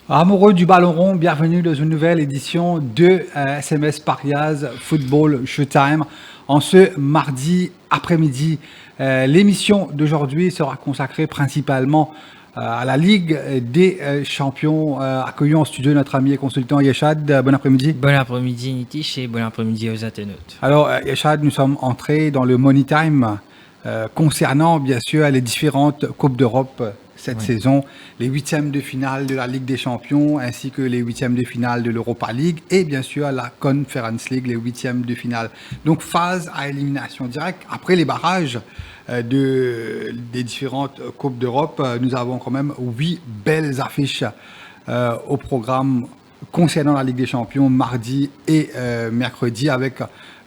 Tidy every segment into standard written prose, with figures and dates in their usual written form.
Amoureux du ballon rond, bienvenue dans une nouvelle édition de SMS Parias Football Showtime. En ce mardi après-midi, l'émission d'aujourd'hui sera consacrée principalement à la Ligue des Champions. Accueillons en studio notre ami et consultant Yeshad. Bon après-midi. Bon après-midi Nitish et bon après-midi aux internautes. Alors Yeshad, nous sommes entrés dans le Money Time concernant bien sûr les différentes Coupes d'Europe cette saison, les huitièmes de finale de la Ligue des Champions ainsi que les huitièmes de finale de l'Europa League et bien sûr la Conference League, les huitièmes de finale. Donc phase à élimination directe. Après les barrages des différentes Coupes d'Europe, nous avons quand même 8 belles affiches au programme concernant la Ligue des Champions mardi et mercredi avec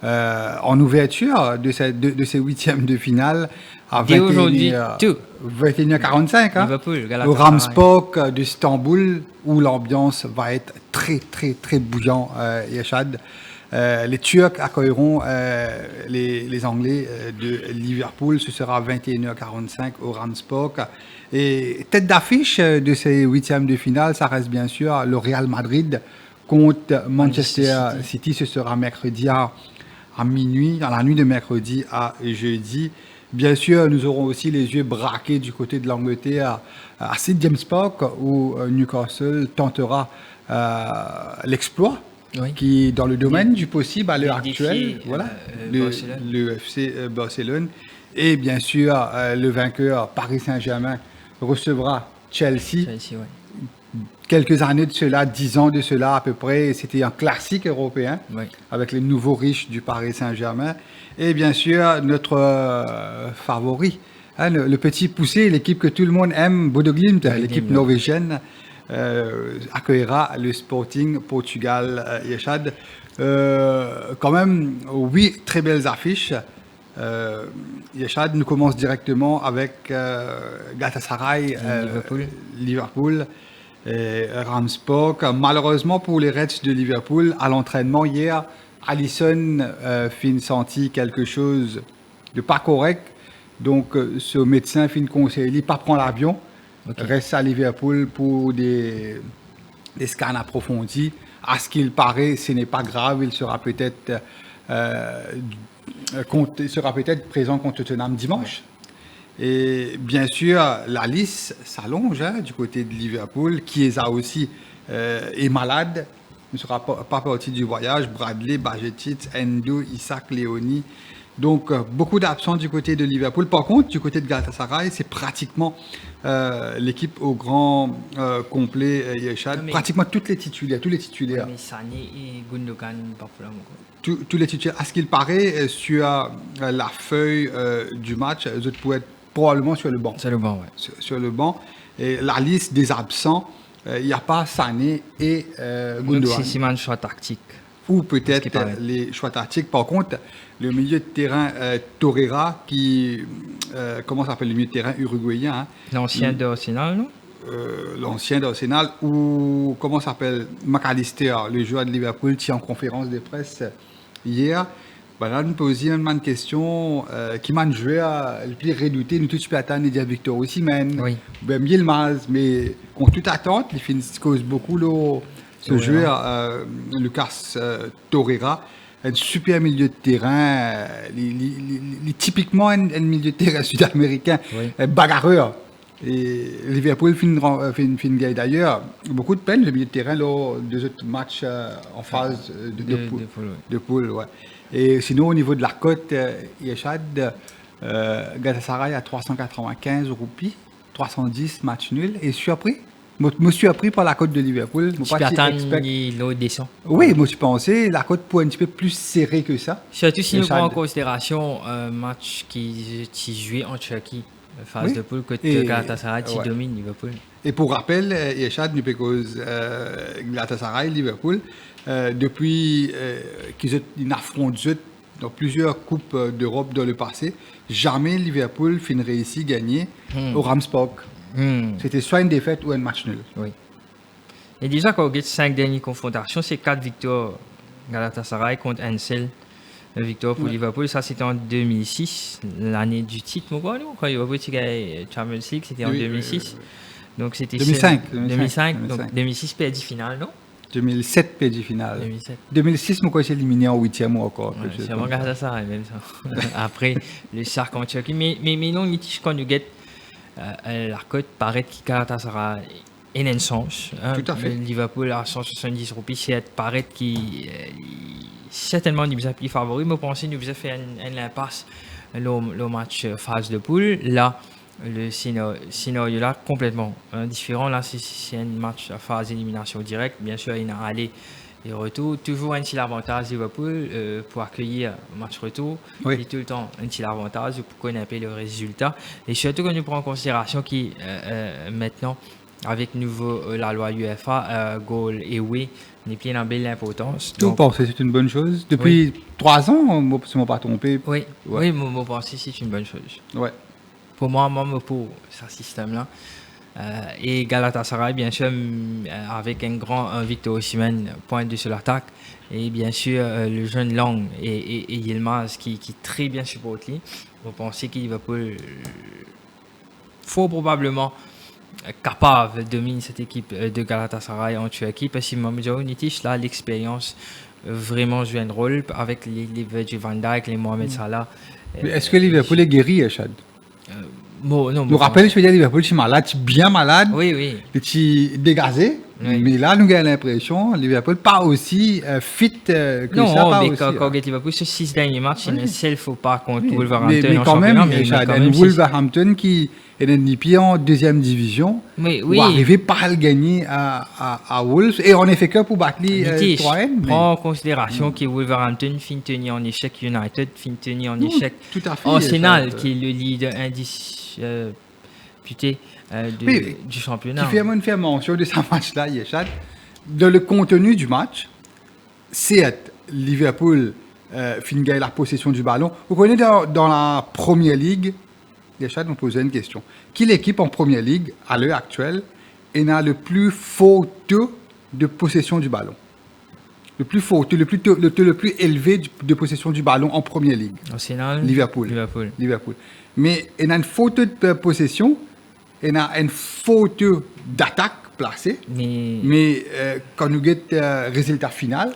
en ouverture de ces huitièmes de finale à 21h45 au Ramspok d'Istanbul où l'ambiance va être très très très bouillant, Yeshad. Les Turcs accueilleront les Anglais de Liverpool. Ce sera 21h45 au Ramspok. Et tête d'affiche de ces huitièmes de finale, ça reste bien sûr le Real Madrid contre Manchester City. Ce sera mercredi à minuit, dans la nuit de mercredi à jeudi. Bien sûr, nous aurons aussi les yeux braqués du côté de l'Angleterre à St. James Park où Newcastle tentera l'exploit. Oui. Qui, dans le domaine du possible à l'heure actuelle, voilà, le FC Barcelone. Et bien sûr, le vainqueur Paris Saint-Germain recevra Chelsea. Quelques années de cela, 10 ans de cela à peu près, c'était un classique européen avec les nouveaux riches du Paris Saint-Germain. Et bien sûr, notre favori, le petit poussé, l'équipe que tout le monde aime, Bodo Glimt, l'équipe norvégienne, accueillera le Sporting Portugal, Yeshad. Quand même, 8 très belles affiches. Yeshad nous commence directement avec Galatasaray, Liverpool. Ramspok. Malheureusement pour les Reds de Liverpool, à l'entraînement hier, Alisson fin senti quelque chose de pas correct. Donc, ce médecin fin conseillé pas prendre l'avion, reste à Liverpool pour des scans approfondis. À ce qu'il paraît, ce n'est pas grave. Il sera peut-être présent contre Tottenham dimanche. Et bien sûr, la liste s'allonge du côté de Liverpool. Chiesa aussi est malade, ne sera pas partie du voyage. Bradley, Bajcetic, Endo, Isaac, Léoni. Donc, beaucoup d'absents du côté de Liverpool. Par contre, du côté de Galatasaray, c'est pratiquement l'équipe au grand complet, Yeshad. Pratiquement tous les titulaires. Mais Sané et Gundogan, pas pour tous les titulaires. À ce qu'il paraît, sur la feuille du match, eux autres pourraient être probablement sur le banc. Sur le banc, ouais. Sur le banc. Et la liste des absents, il n'y a pas Sané et Gundogan. C'est un choix tactique. Ou peut-être les choix tactiques. Par contre, le milieu de terrain Torreira, comment s'appelle le milieu de terrain uruguayen, l'ancien d'Arsenal, non? L'ancien d'Arsenal, ou comment s'appelle McAllister, le joueur de Liverpool, qui est en conférence de presse hier. Là, nous posons une question qui m'a joué le plus redouté. Nous tous attendre de Victor Osimhen, ben Yilmaz, mais contre toute attente, il cause beaucoup ce joueur, Lucas Torreira. Un super milieu de terrain, typiquement un milieu de terrain sud-américain, bagarreur. Et Liverpool fin d'ailleurs beaucoup de peine le milieu de terrain lors des autres matchs en phase de poule. Ouais. Et sinon, au niveau de la cote, Yeshad, Galatasaray à 395 roupies, 310 match nul. Et surpris, je suis appris par la cote de Liverpool. Je m'attends descend. Oui, moi je pensais la cote pour un petit peu plus serrée que ça. Surtout si nous prenons en considération un match qui joué en Turquie. Phase de poule côté Galatasaray qui domine Liverpool. Et pour rappel, Yeshad, nous cause Galatasaray, Liverpool, depuis qu'ils affrontent dans plusieurs coupes d'Europe dans le passé, jamais Liverpool fin réussi gagner au Ramspok. C'était soit une défaite ou un match nul. Oui. Et déjà quand on regarde 5 dernières confrontations, c'est 4 victoires Galatasaray contre Ansel. La victoire pour Liverpool, ça c'était en 2006, l'année du titre. Quand Liverpool a gagné Champions League, c'était en 2006. Donc c'était 2005. 2005. Donc 2006 perdu finale, non? 2007 perdu finale. 2007. 2006, moi, j'ai éliminé en 8e ou encore. Ouais, c'est vraiment grâce à ça, même ça. Après, le Shark en Turquie. Mais non, Nitish, quand nous guette, la cote paraît qu'il Galatasaray est un sens. Tout à fait. Liverpool à 170 roupies, c'est paraît qu'il certainement nous a plus favori. Mais pensez nous a fait un impasse le match phase de poule. Là, le scénario là complètement différent. Là, c'est un match à phase élimination directe. Bien sûr, il y a aller et retour. Toujours un petit avantage Liverpool pour accueillir le match retour. Oui. Et tout le temps un petit avantage pour connaître le résultat. Et surtout quand nous prenons en considération qui maintenant, avec nouveau la loi UEFA, goal et oui, n'est plus dans belle importance. Vous pensez que c'est une bonne chose? Depuis 3 ans, moi, je ne m'ai pas trompé. Oui, ouais. Oui, moi, je pense que c'est une bonne chose. Ouais. Pour moi, pour ce système-là. Et Galatasaray, bien sûr, avec un Victor Osimhen pointe sur l'attaque. Et bien sûr, le jeune Lang et Yilmaz qui très bien supportent lui. Vous pensez qu'il va fort probablement capable de dominer cette équipe de Galatasaray en Turquie. Parce que Mamadou Nitish, là, l'expérience vraiment joue un rôle avec les Virgil van Dijk, les Mohamed Salah. Est-ce que Liverpool est guéri, Echad? Non, je vous rappelle, je veux dire, Liverpool, je suis malade, je suis bien malade. Oui. Je suis dégazé. Oui. Mais là, nous avons l'impression, Liverpool pas aussi fit que non, ça. Non, mais quand Liverpool, ce 6 derniers matchs, il ne seul faut pas contre Wolverhampton. Mais quand même, Wolverhampton qui est un pied en deuxième division, oui. arriver pas à le gagner à Wolves. Et on est fait que pour battre les 3N. Prends en considération que Wolverhampton finit tenir en échec United, finit tenir en échec Arsenal, qui est le leader indice. Du championnat. Qui fait une mention de ce match-là, Yeshad. Dans le contenu du match, c'est Liverpool finit gagner la possession du ballon. Vous connaissez dans la Première Ligue, Yeshad nous posait une question. Quelle équipe en Première Ligue, à l'heure actuelle, a le plus faux taux de possession du ballon? Le plus faux taux, le plus élevé de possession du ballon en Première Ligue? Arsenal. Liverpool. Mais il a une faute de possession, il a une faute d'attaque placée. Mais quand nous avons résultat final,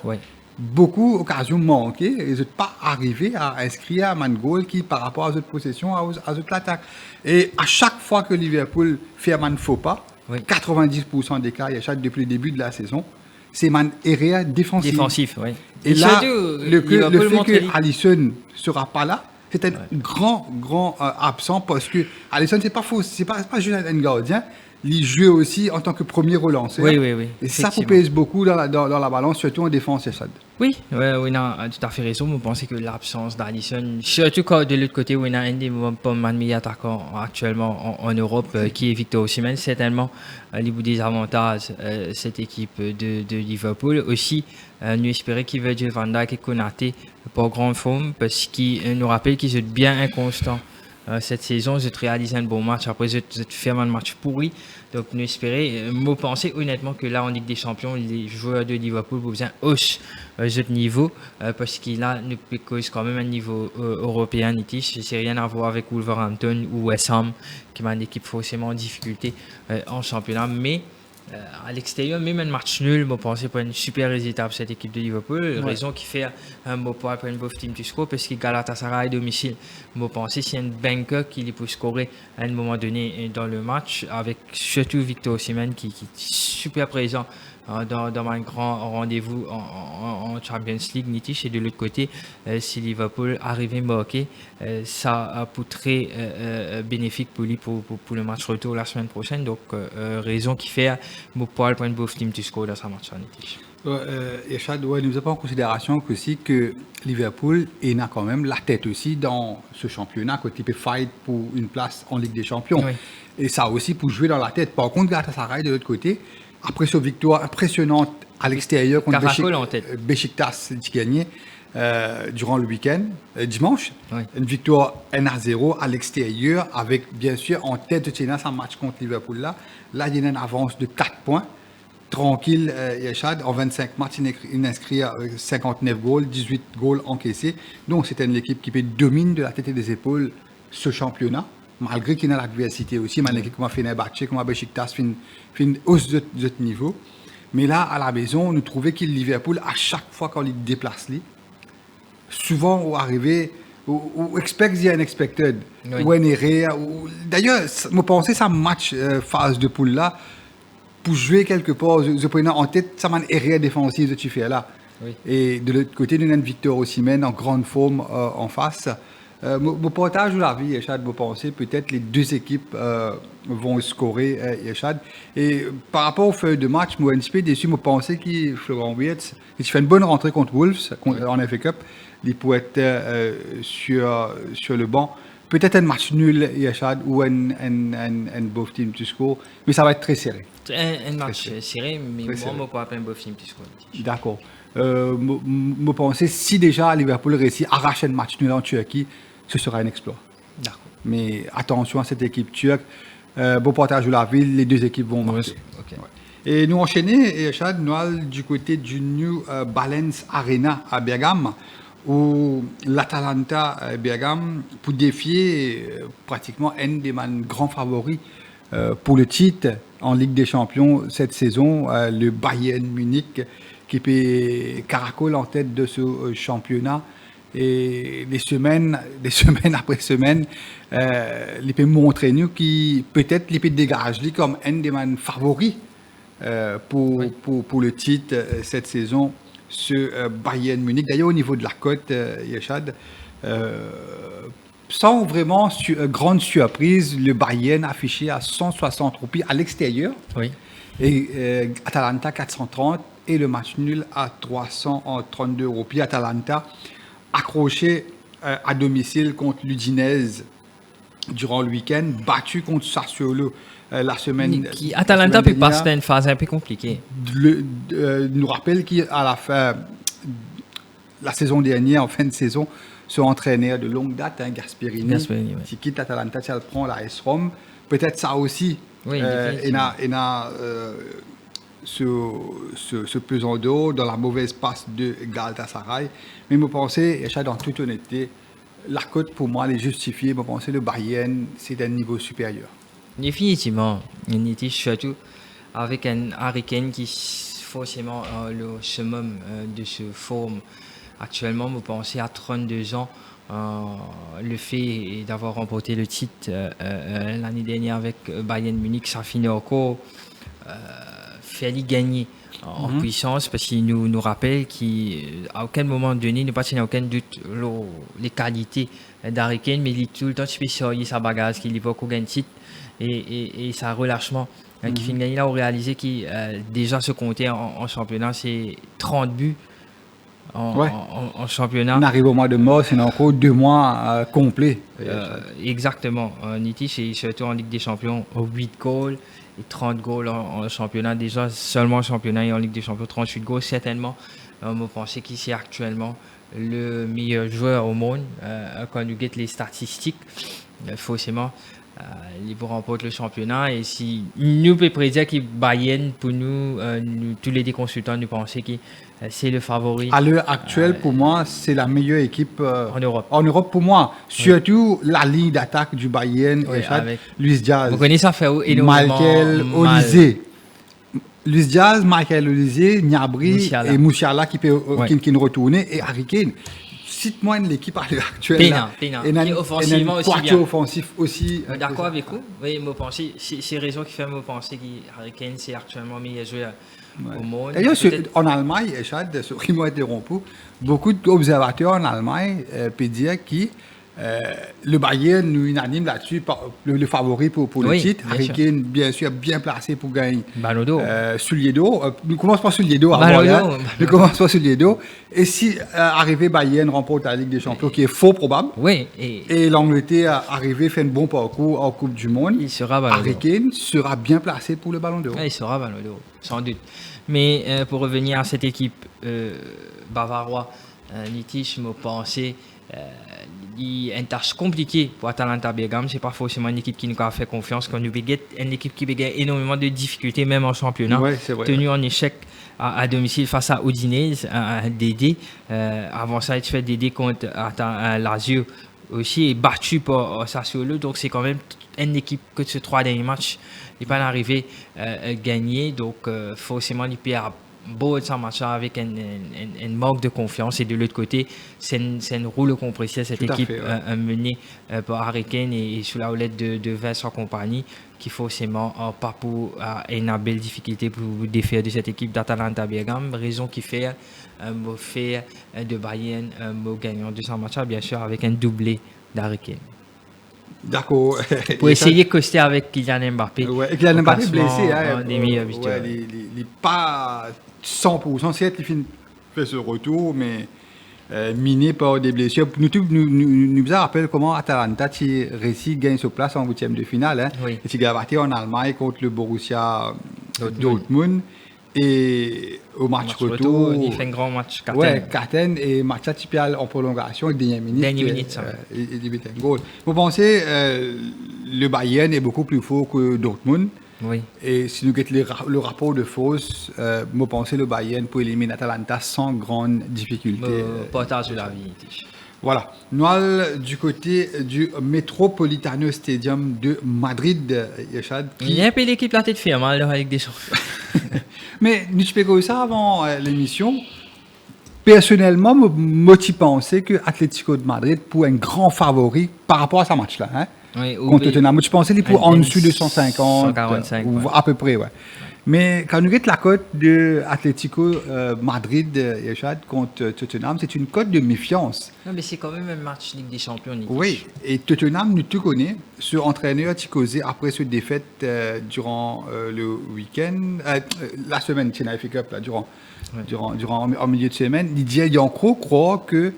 beaucoup d'occasions manquées, ils ne sont pas arrivés à inscrire un goal qui par rapport à cette possession, à cette attaque. Et à chaque fois que Liverpool fait un faux pas, 90% des cas, il y a depuis le début de la saison, c'est un erreur défensif. Et là, le fait que Alisson ne sera pas là, c'est un grand absent parce que Alisson, c'est pas juste un gardien, il joue aussi en tant que premier relanceur. Oui. Et ça vous pèse beaucoup dans la balance, surtout en défense, c'est ça. Oui, non, tout à fait raison. Vous pensez que l'absence d'Alisson, surtout quand de l'autre côté, où il y a un des meilleurs attaquants actuellement en Europe, qui est Victor Osimhen, certainement, il vous désavantage cette équipe de Liverpool. Aussi, nous espérons qu'il va Virgil van Dijk et Konaté pour grande forme, parce qu'il nous rappelle qu'ils sont bien inconstants. Cette saison, je réalise un bon match. Après, je fais un match pourri. Donc, nous espérons, moi, penser honnêtement que là, en Ligue des Champions, les joueurs de Liverpool ont besoin de hausse ce niveau parce qu'il a nous cause quand même un niveau européen. C'est rien à voir avec Wolverhampton ou West Ham, qui a une équipe forcément en difficulté en championnat. Mais à l'extérieur, même un match nul, je pense pas une super résultat pour cette équipe de Liverpool. Raison qui fait un beau point pour une bonne team to score parce que Galatasaray à domicile, je pense que c'est un banker qui peut scorer à un moment donné dans le match, avec surtout Victor Osimhen qui est super présent dans un grand rendez-vous en Champions League. Nitish, et de l'autre côté, si Liverpool arrive à marquer, ça peut très bénéfique pour lui pour le match retour la semaine prochaine. Donc, raison qui fait mon poil pour une bonne team to score dans ce match. Nitish. Echad, nous avons pas en considération aussi que Liverpool a quand même la tête aussi dans ce championnat, quand il peut fight pour une place en Ligue des Champions. Oui. Et ça aussi pour jouer dans la tête. Par contre, Galatasaray de l'autre côté, après cette victoire impressionnante à l'extérieur contre Beşiktaş qui gagnait durant le week-end, dimanche, une victoire 1-0 à l'extérieur, avec bien sûr en tête de China un match contre Liverpool là. Là, il y a une avance de 4 points. Tranquille, Yeshad, en 25 matchs, il inscrit 59 goals, 18 goals encaissés. Donc, c'est une équipe qui domine de la tête et des épaules ce championnat. malgré qu'il y a l'adversité aussi, mais l'équipe comme Fenerbahçe, comme Beşiktaş, fait une hausse de niveau. Mais là, à la maison, nous trouvons que Liverpool, à chaque fois qu'on les déplace, souvent, on arrive, ou expect the unexpected, ou un erreur. D'ailleurs, je pense que ça match phase de poule là, pour jouer quelque part, je prends en tête, ça m'a une erreur défensive que tu fais là. Oui. Et de l'autre côté, nous avons Victor Osimhen en grande forme en face. Mon partage la vie, Yeshad, vous pensez peut-être les deux équipes vont scorer, Yeshad. Et par rapport aux feuilles de match, moi, un petit peu déçu, je pensais que Florent Wirtz, il fait une bonne rentrée contre Wolves en FA Cup. Il pourrait être sur le banc. Peut-être un match nul, Yeshad, ou un both team to score, mais ça va être très serré. Un match serré, mais moi, je ne peux pas appeler un both team to score. D'accord. Je pense que si déjà Liverpool réussit à arracher un match nul en Turquie, ce sera un exploit. D'accord. Mais attention à cette équipe turque. Beau partage de la ville, les deux équipes vont marquer. Okay. Ouais. Et nous enchaîner, Chad, nous allons du côté du New Balance Arena à Bergame, où l'Atalanta Bergame, pour défier pratiquement un des grands favoris pour le titre en Ligue des Champions cette saison, le Bayern Munich, qui peut caracole en tête de ce championnat. Et des semaines après semaines, il peut montrer nous qui peut-être il peut dégager comme un des favoris pour le titre cette saison, ce Bayern Munich. D'ailleurs, au niveau de la cote, Yeshad, sans vraiment grande surprise, le Bayern affiché à 160 roupies à l'extérieur. Oui. Et Atalanta 430 et le match nul à 332 roupies. Atalanta accroché à domicile contre l'Udinese durant le week-end, battu contre Sassuolo la semaine. Atalanta peut passer dans une phase un peu compliquée. Nous rappelle qu'à la fin, la saison dernière, en fin de saison, ce entraîneur de longue date, Gasperini, qui quitte Atalanta, ça le prend la AS Rome. Peut-être ça aussi. Oui, ce pesant d'eau dans la mauvaise passe de Galatasaray. Mais je pense, et dans toute honnêteté, la cote pour moi elle est justifiée. Je pense que le Bayern, c'est un niveau supérieur. Définitivement. Surtout avec un Harry Kane qui est forcément le summum de ce forme. Actuellement, vous pensez à 32 ans, le fait d'avoir remporté le titre l'année dernière avec Bayern Munich, ça finit encore fait gagner en puissance parce qu'il nous rappelle qu'à aucun moment donné, ne pas tenir aucun doute les qualités d'Harry Kane, mais il est tout le temps spécialisé sa bagage, qu'il évoque aucun titre et sa relâchement qui fait gagner là, on réalisait qu'il déjà se comptait en championnat, c'est 30 buts en championnat. On arrive au mois de mars, c'est encore 2 mois complets. Exactement. Niti, c'est surtout en Ligue des Champions, 8 goals et 30 goals en championnat. Déjà, seulement en championnat et en Ligue des Champions, 38 goals. Certainement, on pensait qu'il est actuellement le meilleur joueur au monde. Quand nous guettons les statistiques, forcément, il remporte le championnat. Et si nous pouvons prédire que Bayern, pour nous, tous les consultants, nous pensons que c'est le favori. À l'heure actuelle, pour moi, c'est la meilleure équipe en Europe. En Europe, pour moi. Surtout la ligne d'attaque du Bayern, avec Luis Diaz. Vous connaissez ça, fait énormément Michael Olise. Luis Diaz, Michael Olise, Gnabry et Musiala qui nous retournent et Harry Kane. Cite-moi l'équipe à l'heure actuelle. Et offensivement aussi bien. Offensif aussi. D'accord avec vous. Oui, moi penser, c'est raison qui fait me penser que Harry Kane c'est actuellement meilleur joueur au monde. D'ailleurs, en Allemagne, Chad, ce moi interrompu, beaucoup d'observateurs en Allemagne peuvent dire que le Bayern nous unanime là-dessus, le favori pour le titre. Harry Kane, bien sûr, bien placé pour gagner. Ballon d'or. Suliedo. Nous commençons par Suliedo avant. Nous commençons par Suliedo. Et si arrivé Bayern remporte la Ligue des Champions, qui est faux probable. Oui. Et l'Angleterre arrivé fait un bon parcours en Coupe du Monde. Il sera Ballon d'or. Harry Kane sera bien placé pour le Ballon d'or. Il sera Ballon d'or, sans doute. Mais pour revenir à cette équipe bavaroise, Nitish me pensait. Il y a une tâche compliquée pour Atalanta Bergame. Ce n'est pas forcément une équipe qui nous a fait confiance. Quand nous avons une équipe qui a énormément de difficultés, même en championnat. Tenu en échec à domicile face à Udinese, à Dédé. Avant ça, il fait Dédé contre Lazio, aussi est battu par Sassuolo. Donc c'est quand même une équipe que ces 3 derniers matchs n'est pas arrivé à gagner. Donc forcément il perd beau de ce match avec un manque de confiance. Et de l'autre côté, c'est une roue compressée cette équipe menée par Harry Kane et sous la houlette de Vincent compagnie, qui forcément pas pour une belle difficulté pour défaire de cette équipe d'Atalanta Bergame, raison qui fait faire de Bayern gagnant de ce match, bien sûr avec un doublé d'Harry Kane. D'accord. Pour essayer de coster avec Kylian Mbappé. Ouais, Kylian Mbappé blessé. Il n'est pas 100%. Certes, il fait ce retour, mais miné par des blessures. Nous rappelle comment Atalanta gagne sa place en 8e de finale. Hein, oui. Et il a battu en Allemagne contre le Borussia Dortmund. Et au match retour, il fait un grand match. Carten et match en prolongation, dernière minute. Il met un goal. Vous pensez le Bayern est beaucoup plus fort que Dortmund. Oui. Et si nous regardons le rapport de force, vous pensez le Bayern pour éliminer Atalanta sans grande difficulté. Partage de la vie. Voilà. Nous allons du côté du Metropolitano Stadium de Madrid, Yachad. Il y a un peu l'équipe la tête ferme avec des champions. Mais nous expliquons ça avant l'émission. Personnellement, moi, je pensais que Atlético de Madrid pour un grand favori par rapport à ce match-là. Hein? Oui, contre Tottenham. Je pensais qu'il pour en dessous de 150, 145, ou à peu près. Ouais. Mais quand nous regardons la cote de Atlético Madrid contre Tottenham, c'est une cote de méfiance. Non, mais c'est quand même un match Ligue des Champions. Oui, et Tottenham, nous tout connaissons, ce entraîneur qui causé après cette défaite durant le week-end, la semaine, c'est la FA Cup, là, durant en milieu de semaine, il dit, il y a encore croire que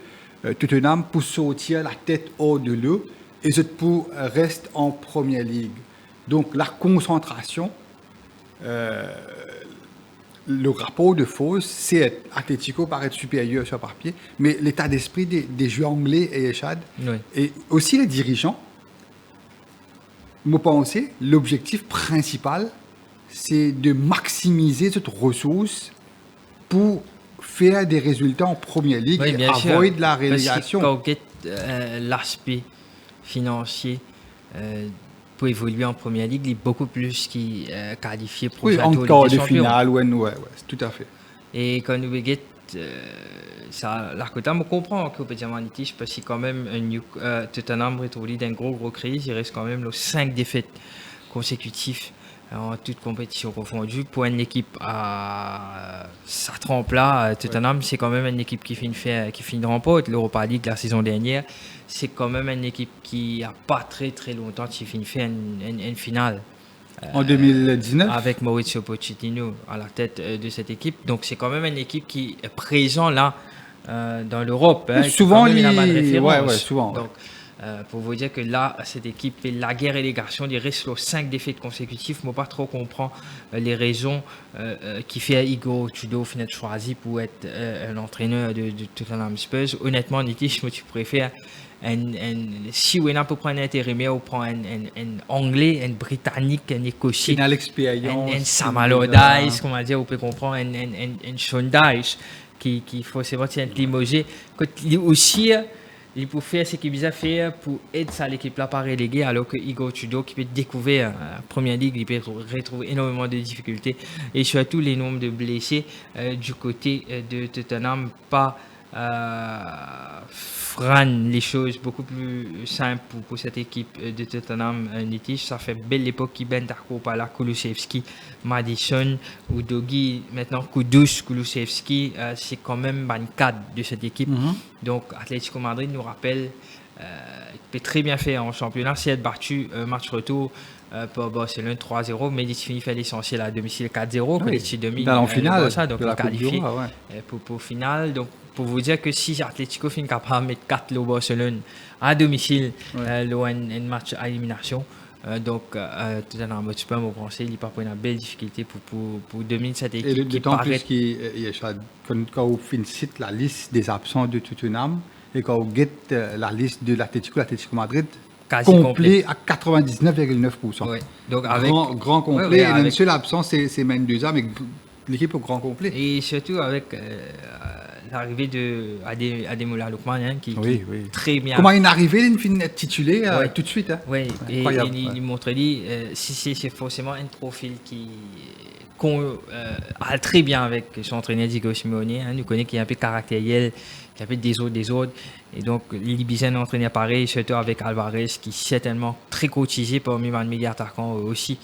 Tottenham peut sortir la tête hors de l'eau et ce pour reste en première ligue. Donc la concentration, le rapport de force, c'est Atlético paraît supérieur sur papier, mais l'état d'esprit des joueurs anglais et Echad, et aussi les dirigeants, me pensez, l'objectif principal, c'est de maximiser cette ressource pour faire des résultats en première ligue et avoid la relégation. Parce que l'aspect financier pour évoluer en première ligue, il est beaucoup plus qui qualifié pour jouer en quart de finale, ouais, tout à fait. Et quand nous regardons ça, l'Arcota me comprend qu'on peut dire magnifique parce que quand même Tottenham retrouvé d'un gros crise, il reste quand même 5 défaites consécutives en toute compétition confondue. Pour une équipe à sa trempe là, Tottenham, c'est quand même une équipe qui finit remporte l'Europa League la saison dernière. C'est quand même une équipe qui a pas très longtemps qui finit fait une finale. En 2019 avec Mauricio Pochettino à la tête de cette équipe. Donc c'est quand même une équipe qui est présente là dans l'Europe. Hein, souvent, il a mal référence. Souvent. Donc, pour vous dire que là, cette équipe fait la guerre relégation, il reste 5 défaites consécutives. Moi, pas trop comprendre les raisons qui fait Igor Tudor finalement choisi pour être l'entraîneur de Tottenham Spurs. Honnêtement, Nitish, moi, tu préfères si on a pour prendre un intérimaire, on prend un anglais, un britannique, un écossais, un Sam Allardyce, comment dire, on peut comprendre un Sean Dyche qui forcément tient limogé. Aussi, il peut faire ce qu'il a fait pour aider ça l'équipe là pas reléguée, alors que Igor Tudor qui peut découvrir la première ligue, il peut retrouver énormément de difficultés et surtout les nombres de blessés du côté de Tottenham pas rendre les choses beaucoup plus simples pour cette équipe de Tottenham Nitish. Ça fait belle époque qui bend d'accord par là Kulusevski, Madison, Udogi, maintenant Kudus, Kulusevski, c'est quand même une cadre de cette équipe. Donc Atlético Madrid nous rappelle peut très bien faire en championnat, c'est être battu match retour pour Barcelone 3-0, mais il finit faire l'essentiel à domicile 4-0, oui, que demi en finale, ça, donc la qualifié pour finale. Donc pour vous dire que si Atlético finit capable de mettre 4 au Barcelone à domicile, un match à élimination, donc Tottenham Hotspur, vous pensez, il n'y a pas une belle difficulté pour dominer cette équipe. Et d'autant plus quand vous finissez la liste des absents de Tottenham et quand vous guettez la liste de l'Atlético Madrid, complet à 99,9%. Oui. Donc avec grand complet. Et le seul absent, c'est Mendoza, mais l'équipe au grand complet. Et surtout avec l'arrivée de Ademola Lookman, hein, qui très bien. Comment il est arrivé, il finit titulé tout de suite. Hein. Oui, et il montre si c'est forcément un profil qu'on a très bien avec son entraîneur Diego Simeone. Hein, nous connaissons qu'il y a un peu caractériel, qu'il y a un peu des autres. Et donc, il a un entraîneur pareil, surtout avec Alvarez, qui est certainement très cotisé parmi les meilleurs attaquants aussi.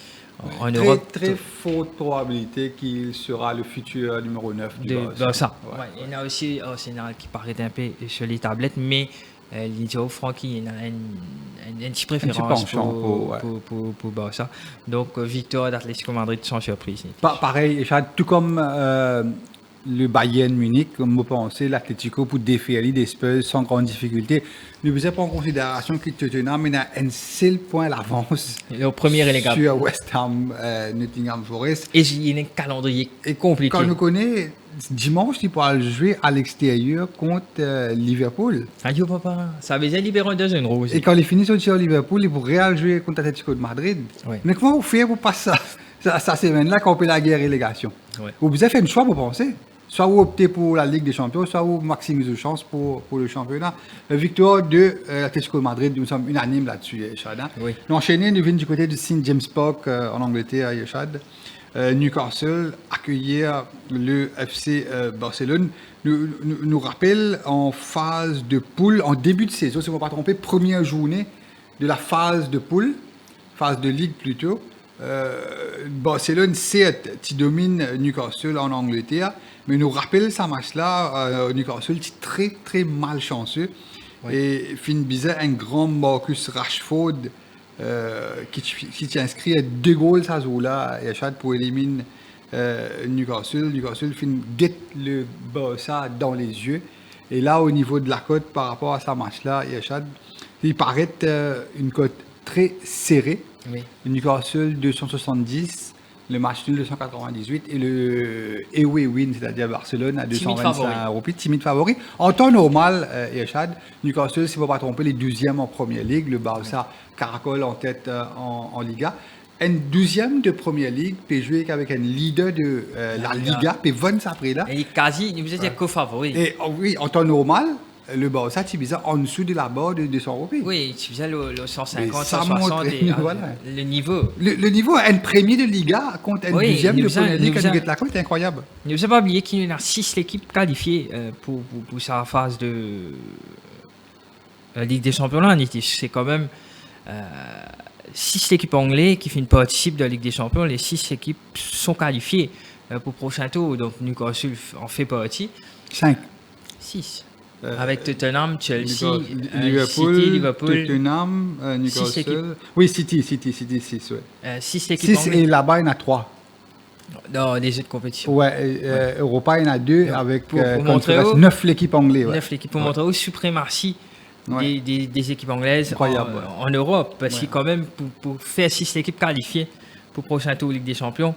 En Europe, très forte probabilité qu'il sera le futur numéro 9 du Barça. Il y en a aussi Arsenal qui paraît un peu sur les tablettes, mais Lidio Francky il a une petite préférence pour Barça. Donc victoire d'Atlético Madrid sans surprise. Pareil, tout comme le Bayern Munich, comme vous pensez, l'Atlético pour défier les Spurs sans grande difficulté. Ne vous pas en considération que Tottenham a un seul point d'avance le premier relégable sur West Ham, Nottingham Forest. Et il y a un calendrier compliqué. Quand nous connaissons, dimanche, il pourra jouer à l'extérieur contre Liverpool. Adieu papa, ça veut dire libérer deux zones roses. Et quand il finit sur Liverpool, il pourrait jouer contre l'Atlético de Madrid. Ouais. Mais comment vous faites pour passer ça semaine-là quand on fait la guerre relégation? Ouais. Vous avez fait un choix, vous pensez? Soit vous optez pour la Ligue des Champions, soit vous maximisez vos chances pour le championnat. Victoire de l'Atlético de Madrid, nous sommes unanimes là-dessus, Yeshad. Hein? Oui. Nous enchaînons, nous venons du côté de St. James Park en Angleterre, Yeshad. Newcastle accueillir le FC Barcelone. Nous rappelle en phase de poule, en début de saison, si je ne me pas tromper, première journée de la phase de poule, phase de ligue plutôt. Barcelone, certes, qui domine Newcastle en Angleterre, mais nous rappelle ça match-là, Newcastle, qui est très très malchanceux. Oui. Et fin bizarre, un grand Marcus Rashford qui inscrit 2 goals à ce jour-là, pour éliminer Newcastle. Newcastle fin guette le Barça dans les yeux. Et là, au niveau de la cote par rapport à ce match-là, il paraît une cote très serrée. Oui. Newcastle 270, le match nul 298 et le away win, c'est-à-dire Barcelone à 225 euros. Timide favori. En temps normal, Newcastle, si je ne me pas tromper, les 12e en Première Ligue, le Barça caracole en tête en Liga. Un 12e de Première Ligue peut jouer avec un leader de la Liga, peut vendre ça après là. Et quasi, vous êtes co-favori. Et oui, en temps normal, le Barça, tu bizarre en dessous de la barre de 200 euros. Oui, tu bizarre le 150, 160 et voilà. Le niveau. Le niveau, un premier de Liga contre un deuxième de Première Ligue, la côte est incroyable. Ne vous avez pas oublié qu'il y en a 6 équipes qualifiées pour sa phase de Ligue des Champions. C'est quand même 6 équipes anglaises qui participent de la Ligue des Champions. Les 6 équipes sont qualifiées pour le prochain tour. Donc Newcastle en fait partie. 5. 6. Avec Tottenham, Chelsea, Liverpool, City, Liverpool, Tottenham, Newcastle. Oui, City, 6. Ouais. 6 équipes. 6 et là-bas, il y en a 3. Dans les autres compétitions. Ouais, Europa, il y en a 2 avec 9 l'équipe anglaise. 9 l'équipe pour montrer aux suprématie des équipes anglaises en Europe. Parce que quand même, pour faire 6 équipes qualifiées pour le prochain tour Ligue des Champions,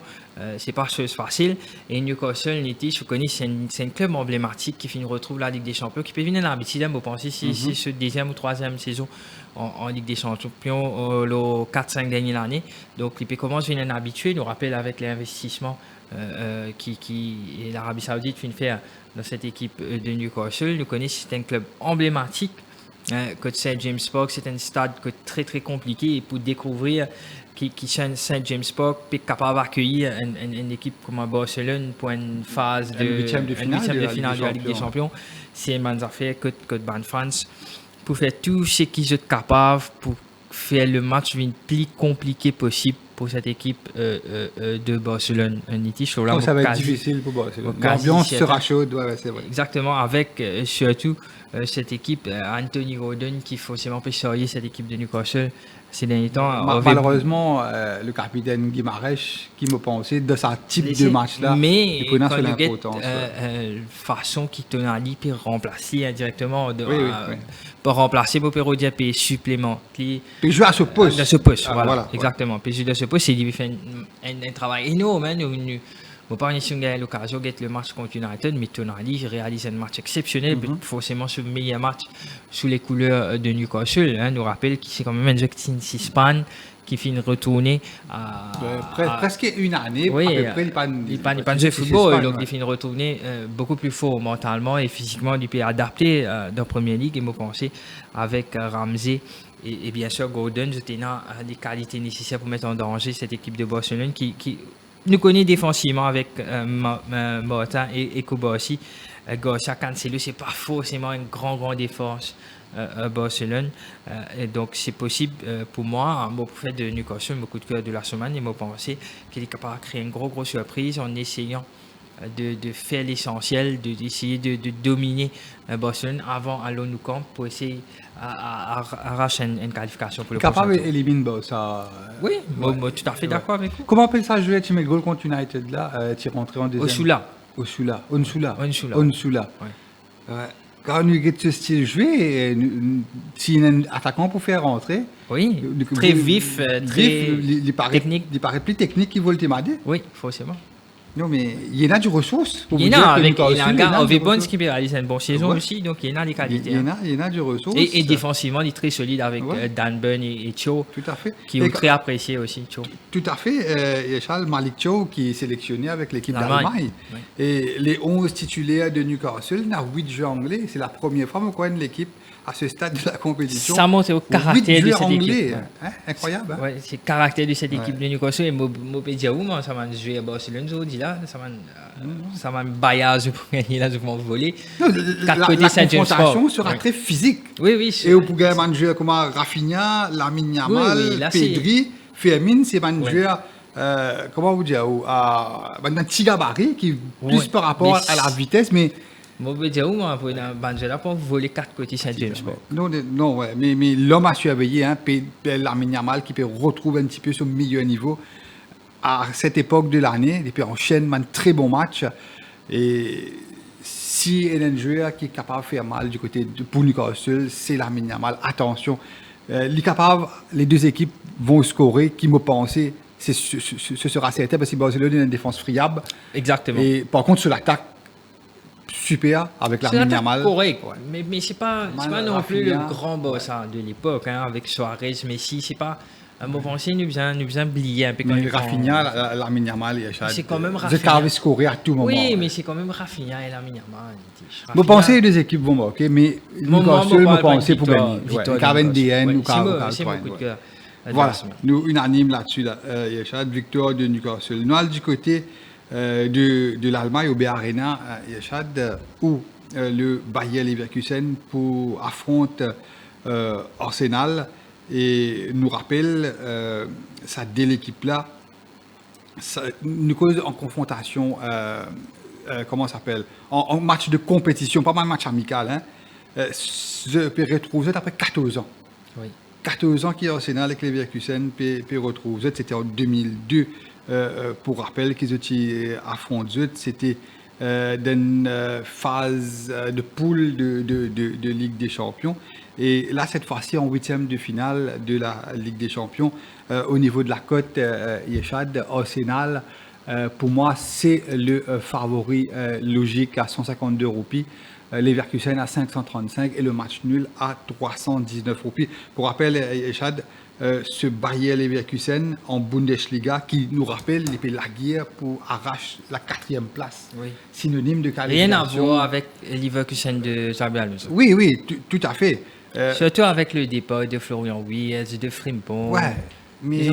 c'est pas chose facile. Et Newcastle, je connais, c'est un club emblématique qui retrouve la Ligue des Champions, qui peut venir l'habitude, vous pensez, si c'est ce 2e ou 3e saison en Ligue des Champions, les 4-5 dernières années. Donc, il peut commencer à venir habitué. Nous rappelle avec l'investissement qui l'Arabie Saoudite vient faire dans cette équipe de Newcastle. Nous connaissons, c'est un club emblématique. Côte St. James Park, c'est un stade très très compliqué et pour découvrir qui St. James Park est capable d'accueillir une équipe comme Barcelone pour une phase de 8e de finale de la Ligue des Champions. C'est une bonne affaire que Ban France pour faire tout ce qu'ils sont capables pour faire le match le plus compliqué possible pour cette équipe de Barcelone. Ça va être difficile pour Barcelone. L'ambiance sera chaude, c'est vrai. Exactement, avec surtout cette équipe, Anthony Gordon, qui forcément peut sortir cette équipe de Newcastle ces derniers temps. Malheureusement, le capitaine Guimarães, qui me pensait de ce type de match-là, mais quand nous l'importance. Façon qui Tonali peut remplacer indirectement, pour remplacer pour dire puis supplément. Puis jouer à ce poste. Voilà, exactement. Puis jouer à ce poste, il fait un travail énorme. Je pas si on a l'occasion de le match contre United, mais Tonali réalise un match exceptionnel, forcément ce meilleur match sous les couleurs de Newcastle. Hein, nous rappelle qu'il c'est quand même un joueur qui s'Espagne, qui finit retourner à presque une année. Oui, à peu près, il n'est pas de football, donc il finit retourner beaucoup plus fort mentalement et physiquement. Il peut adapter dans la Première Ligue. Et moi, pensais avec Ramsey et bien sûr Gordon, c'était les qualités nécessaires pour mettre en danger cette équipe de Barcelone qui nous connaît défensivement avec Morata et Kobayashi. Garcia Cancelo, c'est pas forcément une grande défense à Barcelone. Et donc c'est possible pour moi, pour faire de Newcastle, mon coup de cœur de la semaine, et moi penser qu'il est capable de créer une grosse surprise en essayant de faire l'essentiel, d'essayer de dominer Barcelone avant à l'ONU Camp pour essayer d'arracher une qualification pour le prochain tour. Capable d'éliminer Barça. Oui, moi, tout à fait d'accord avec vous. Comment appelle ça jouer, tu mets le goal contre United là, tu es rentré en deuxième. Onsula. Ouais. Quand nous avons ce style joué, si un attaquant pour faire rentrer. Oui, très vif, très technique. Il paraît plus technique qu'il veut le démarrer. Oui, forcément. Non, mais il y en a du ressource. Il y en a avec un gars, Ove Bonds qui peut réaliser une bonne saison aussi, donc il y en a des qualités. Il y en a du ressource. Et défensivement, il est très solide avec Dan Burn et Cho. Tout à fait. Qui est très apprécié aussi, Cho. Tout à fait. Il y a Charles Malik Cho qui est sélectionné avec l'équipe d'Allemagne. Oui. Et les 11 titulaires de Newcastle, il y a 8 joueurs anglais. C'est la première fois qu'on connaît l'équipe à ce stade de la compétition. Ça montre au caractère de cette équipe. Hein? Incroyable. Hein? Ouais, c'est le caractère de cette équipe de Newcastle. Et je peux dire, ça m'a joué à Barcelone, ça m'a baillage pour gagner là, je vais voler. La confrontation sera très physique. Oui. Et vous pouvez gagner un joueur comme Rafinha, Lamine Yamal, Pedri, Firmine, c'est un joueur, comment vous dire, un petit gabarit qui plus par rapport à la vitesse, mais. Je veux dire, pour une banjela pour voler 4 côtés Saint-James. Non, ouais, mais l'homme a surveillé, Lamine Yamal qui peut retrouver un petit peu son meilleur niveau à cette époque de l'année, et puis enchaîne un très bon match. Et si il y a un joueur qui est capable de faire mal du côté pour Newcastle, c'est Lamine Yamal. Attention, les deux équipes vont scorer, qui me pensait, ce sera certain, parce que Barcelone a une défense friable. Exactement. Et par contre, sur l'attaque, super avec Lamine Yamal. Correct, mais c'est pas non plus le grand boss de l'époque, avec Suarez, Messi, c'est pas. Mon pensée, nous besoin oublier un peu quand même. Rafinha, Lamine Yamal, c'est quand même Rafinha. Vous avez scorer à tout moment. Oui, mais c'est quand même Rafinha et Lamine Yamal. Vous pensez que les équipes vont marquer, mais Newcastle, vous pensez pour gagner. Kevin DN ou c'est mon coup de cœur. Voilà, nous unanimes là-dessus, Yachad, victoire de Newcastle. Nous, du côté de l'Allemagne au B Arena, Yachad, où le Bayer Leverkusen affronte Arsenal. Et nous rappelle, ça dès l'équipe-là, nous cause en confrontation, comment ça s'appelle, en match de compétition, pas mal de match amical. Je peux retrouver après 14 ans. Oui. 14 ans qu'il y a Arsenal avec Leverkusen, peut retrouver. C'était en 2002, pour rappel, qu'ils étaient affrontés. C'était dans une phase de poule de Ligue des Champions. Et là, cette fois-ci, en 8e de finale de la Ligue des Champions, au niveau de la cote, Yeshad, Arsenal, pour moi, c'est le favori logique à 152 roupies. Leverkusen à 535 et le match nul à 319 roupies. Pour rappel, Yeshad, ce Bayer Leverkusen en Bundesliga qui nous rappelle la guerre pour arracher la 4e place. Oui. Synonyme de qualification. Rien à voir avec Leverkusen de Xabi Alonso. Oui, tout à fait. Surtout avec le départ de Florian Wirtz, de Frimpong. Ouais, mais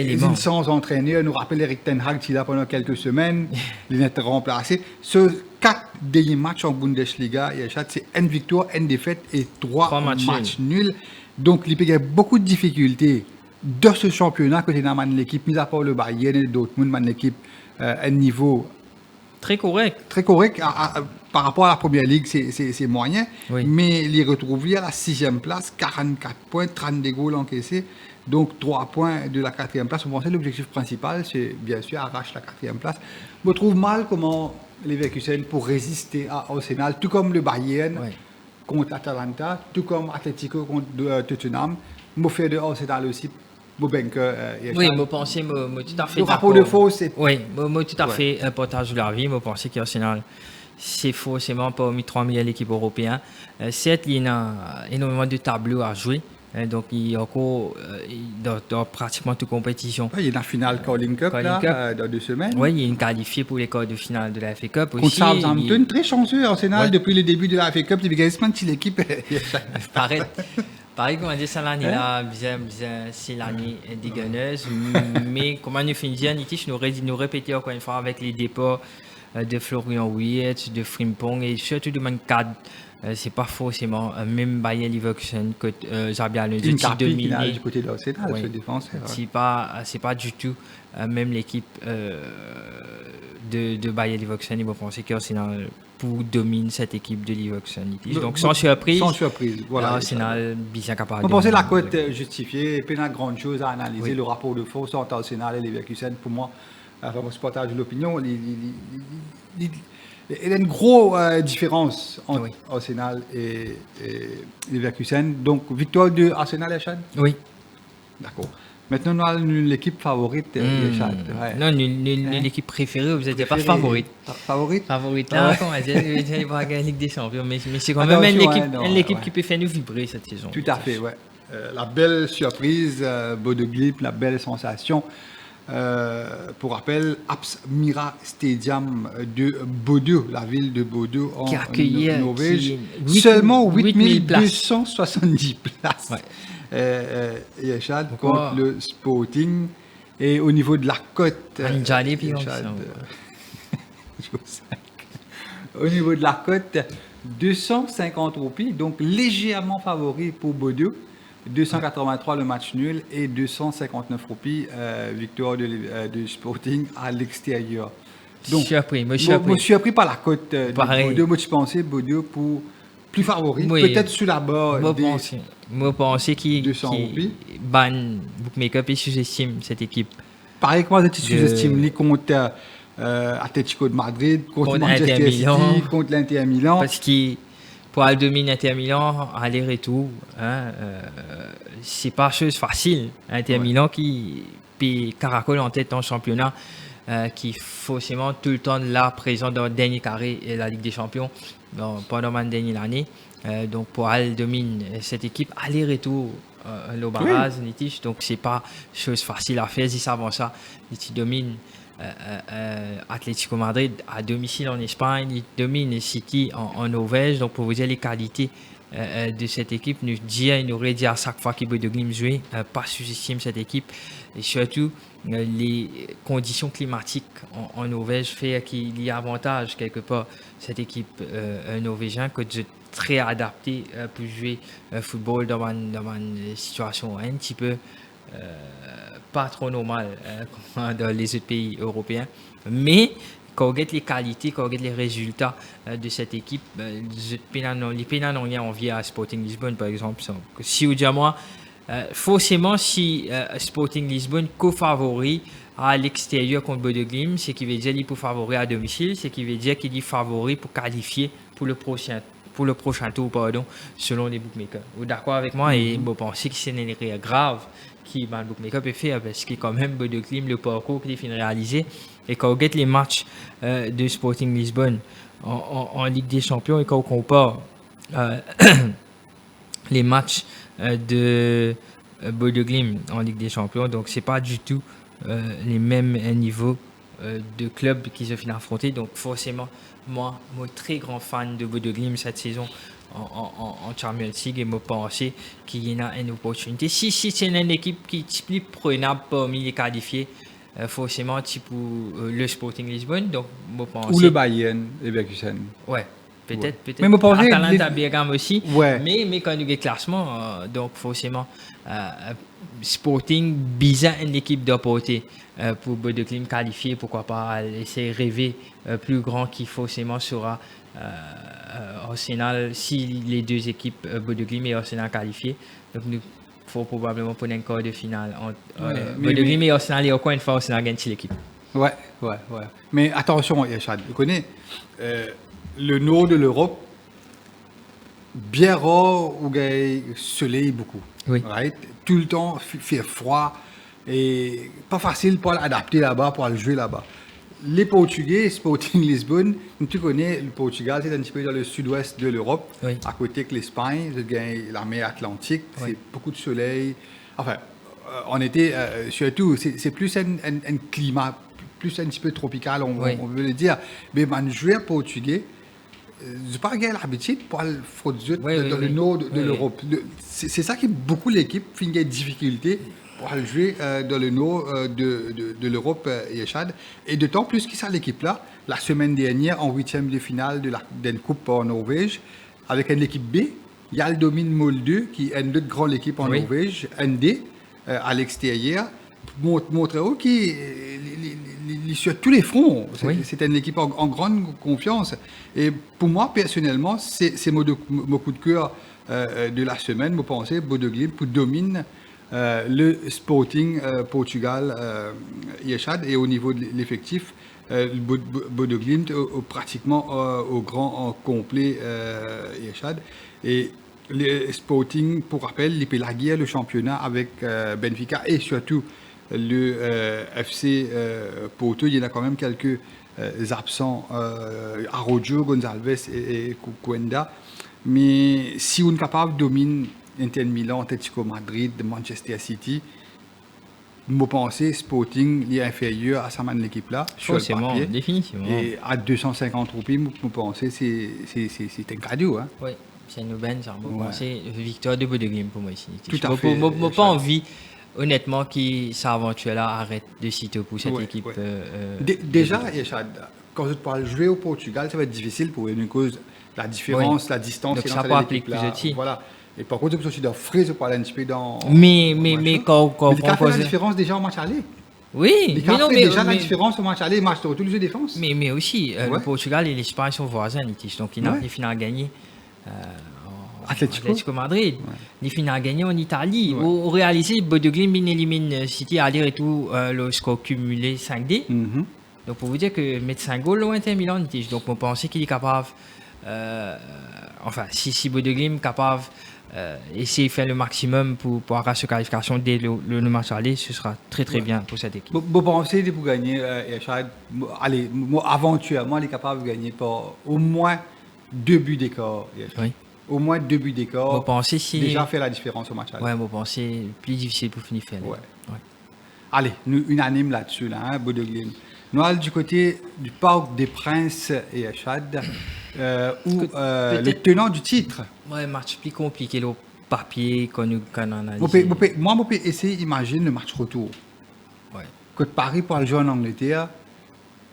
ils sans entraîneur, nous rappelle Eric Ten Hag qui est là pendant quelques semaines, il est remplacé. Ce 4 derniers matchs en Bundesliga, c'est une victoire, une défaite et 3 matchs nuls. Donc, il y a beaucoup de difficultés dans ce championnat côté de l'équipe, mis à part le Bayern et Dortmund, l'équipe à un niveau très correct. Très correct. Par rapport à la première ligue, c'est moyen. Oui. Mais il est retrouvé à la 6e place, 44 points, 32 goals encaissés. Donc 3 points de la 4e place. On pensait que l'objectif principal, c'est bien sûr arracher la 4e place. Je trouve mal comment les Leverkusen pour résister à Arsenal, tout comme le Bayern contre Atalanta, tout comme Atletico contre Tottenham. Je fais de Arsenal aussi Bobenka. Oui, je pense que tout à fait. Le rapport de force, c'est. Oui, moi tout à fait partage de la vie. Je pense que Arsenal, c'est forcément parmi 3 meilleures équipes européennes. Certes, il y a énormément de tableaux à jouer. Donc, il y a encore dans pratiquement toute compétition. Il y a la finale Carling Cup, là, dans 2 semaines. Oui, il y a une qualifiée pour les quarts de finale de la FA Cup aussi. Contre Southampton, très chanceux, Arsenal, depuis le début de la FA Cup, depuis que l'équipe. Pareil, comme on dit, ça l'année là, c'est l'année dégueuleuse. Mais comme on a fini, nous répéter encore une fois avec les départs de Florian Wirtz, de Frimpong et surtout de Mancad. C'est pas forcément même Bayer Leverkusen que Xabi Alonso qui dominé du côté de l'Arsenal, ce défenseur. C'est pas du tout même l'équipe de Bayer Leverkusen. Ils vont penser qu'Arsenal domine cette équipe de Leverkusen. Donc sans surprise, voilà. Arsenal bien capable. On pensait la cote justifiée, et puis il y a grande chose à analyser, le rapport de force entre Arsenal et Leverkusen. Pour moi, enfin, je partage l'opinion. Il y a une grosse différence entre Arsenal et Leverkusen. Donc, victoire de Arsenal et Chad? Oui. D'accord. Maintenant, nous avons l'équipe favorite Chad. Non, l'équipe préférée, vous n'êtes pas favorite. Favorite? Favorite, là, comment dire, il va gagner la Ligue des Champions. Mais c'est quand même une équipe qui peut faire nous vibrer cette saison. Tout à fait, oui. La belle surprise, Bodo Glimt, la belle sensation. Pour rappel, Aps Mira Stadium de Bodø, la ville de Bodø en Norvège. Seulement 8270 places. Yachad contre le Sporting. Et au niveau de la cote. Au niveau de la cote, 250 roupies, donc légèrement favori pour Bodø. 283 le match nul et 259 roupies victoire de Sporting à l'extérieur. Donc, je suis surpris par la cote de Bodø. Moi, je pensais Bodø pour plus favori, peut-être sur la barre des moi, pensais qu'il 200 roupies. Ban Bookmaker et sous-estime cette équipe. Pareil que moi, je sous-estime contre Atlético de Madrid, contre Manchester City, contre l'Inter Milan. Parce que pour aller dominer Inter Milan, aller-retour, c'est pas chose facile. Inter Milan qui caracole en tête en championnat, qui forcément tout le temps là présent dans le dernier carré et la Ligue des Champions pendant la dernière année. Donc pour aller dominer cette équipe, aller-retour, le barrage, donc c'est pas chose facile à faire. Si ça avance ça, ils dominent. Atlético Madrid à domicile en Espagne, il domine City en Norvège. Donc pour vous dire les qualités de cette équipe, nous aurait dit à chaque fois qu'il Bodo Glimt jouer, pas sous-estime cette équipe. Et surtout les conditions climatiques en Norvège fait qu'il y a avantage quelque part cette équipe norvégienne que de très adaptée pour jouer football dans une situation un petit peu pas trop normal dans les autres pays européens, mais quand on regarde les qualités, quand on regarde les résultats de cette équipe, les pénals n'ont rien envie à Sporting Lisbonne par exemple. Si vous dites moi, forcément si Sporting Lisbonne co-favori à l'extérieur contre Bodo Glimt, c'est qui veut dire qu'il peut favori à domicile, c'est qui veut dire qu'il est favori pour qualifier pour le prochain tour, selon les bookmakers. Vous êtes d'accord avec moi? Et vous pensez que c'est une erreur grave qui le bookmaker peut faire parce que quand même Bodo Glimt, le parcours qu'il finit réalisé, et quand on regarde les matchs de Sporting Lisbonne en Ligue des Champions et quand on compare les matchs de Bodo Glimt en Ligue des Champions, donc c'est pas du tout les mêmes niveaux de clubs qui se finissent affronter. Donc forcément, moi très grand fan de Bodo Glimt cette saison en Champions League, et me penser qu'il y a une opportunité. Si c'est une équipe qui est plus prenable parmi les qualifiés, forcément type le Sporting Lisbonne, donc me penser ou le Bayern Leverkusen. Ouais, peut-être. Mais me penser Atalanta Bergame aussi. Ouais. Mais quand nous avons le classement, donc forcément Sporting bizarre une équipe d'apporter pour Bodo Glimt qualifier, pourquoi pas essayer de rêver plus grand qui forcément sera Arsenal, si les deux équipes Bodo Glimt et Arsenal qualifiées. Donc nous faut probablement prendre un quart de finale entre Bodo Glimt et Arsenal, et encore une fois Arsenal gagne l'équipe. Ouais. Mais attention Yachad, vous connaissez le nord de l'Europe, bien rare où il y a soleil beaucoup. Oui. Right? Tout le temps, il fait froid et pas facile pour l'adapter là-bas, pour le jouer là-bas. Les Portugais, Sporting Lisbonne, tu connais le Portugal, c'est un petit peu dans le sud-ouest de l'Europe, Oui. à côté de l'Espagne, la mer Atlantique, Oui. c'est beaucoup de soleil. Enfin, en été, surtout, c'est plus un climat, plus un petit peu tropical, Oui. on veut le dire. Mais un joueur portugais, je pas gagné l'habitude pour le frauder dans le nord de l'Europe. C'est ça qui beaucoup l'équipe finit des difficultés pour aller jouer dans le nord de l'Europe et Chad. Et d'autant plus que ça l'équipe-là, la semaine dernière, en huitième de finale d'une coupe en Norvège, avec une équipe B, il y a le Domine Molde, qui est une autre grande équipe en Norvège, ND, à l'extérieur, montrer qu'il sur tous les fronts. C'est une équipe en grande confiance. Et pour moi, personnellement, c'est mon coup de cœur de la semaine. Je pense que Bodø Glimt pour dominer le Sporting Portugal Yeshad. Et au niveau de l'effectif, Bodø Glimt pratiquement au grand complet Yeshad. Et le Sporting, pour rappel, il fait la guerre, le championnat avec Benfica et surtout le FC Porto. Il y en a quand même quelques absents, Araujo, Gonçalves et Cuenda. Mais si on est capable de dominer Inter Milan, Atlético Madrid, Manchester City, je pense que Sporting est inférieur à sa main de l'équipe-là. Forcément, définitivement. Et à 250 roupies, je pense que c'est un cadeau. Hein. Oui, c'est une aubaine, ça. Je pense que victoire de Bodø Glimt pour moi ici. Tout à fait. Je n'ai pas envie, honnêtement, que ça aventure-là arrête de citer pour cette équipe. Déjà, quand je parle de jouer au Portugal, ça va être difficile pour une cause la différence, la distance. Donc ça peut appliquer plus aussi. Voilà. Et par contre, c'est aussi d'offrir ce parler un petit peu dans. Mais quand on fait la différence déjà au match aller. Oui, mais non, mais déjà la différence au match aller, match de retour, les défense. Mais aussi, le Portugal et l'Espagne sont voisins, donc ils ont des finales gagnées. Atlético Madrid, les finales gagnées en Italie. Au réalisé, Bodø Glimt élimine City à aller-retour le score cumulé 5D. Donc pour vous dire que mettre 5 goals loin Inter Milan, donc on pensait qu'il est capable. Enfin, si Bodø Glimt est capable essayer de faire le maximum pour avoir cette qualification dès le match aller, ce sera très très bien pour cette équipe. Vous pensez que pour gagner, allez, aventuellement, il est capable de gagner par au moins 2 buts d'écart. Oui. Au moins 2 buts d'écart. Vous pensez si déjà fait la différence au match aller. Oui, vous pensez plus difficile pour finir faire. Allez, nous unanime là-dessus, là, Bodø Glimt. Nous allons du côté du Parc des Princes et Chad, où le tenant du titre. Ouais, match plus compliqué, le papier qu'on a moi, je peux essayer d'imaginer le match retour. Ouais. Que Paris pour le jouer en Angleterre.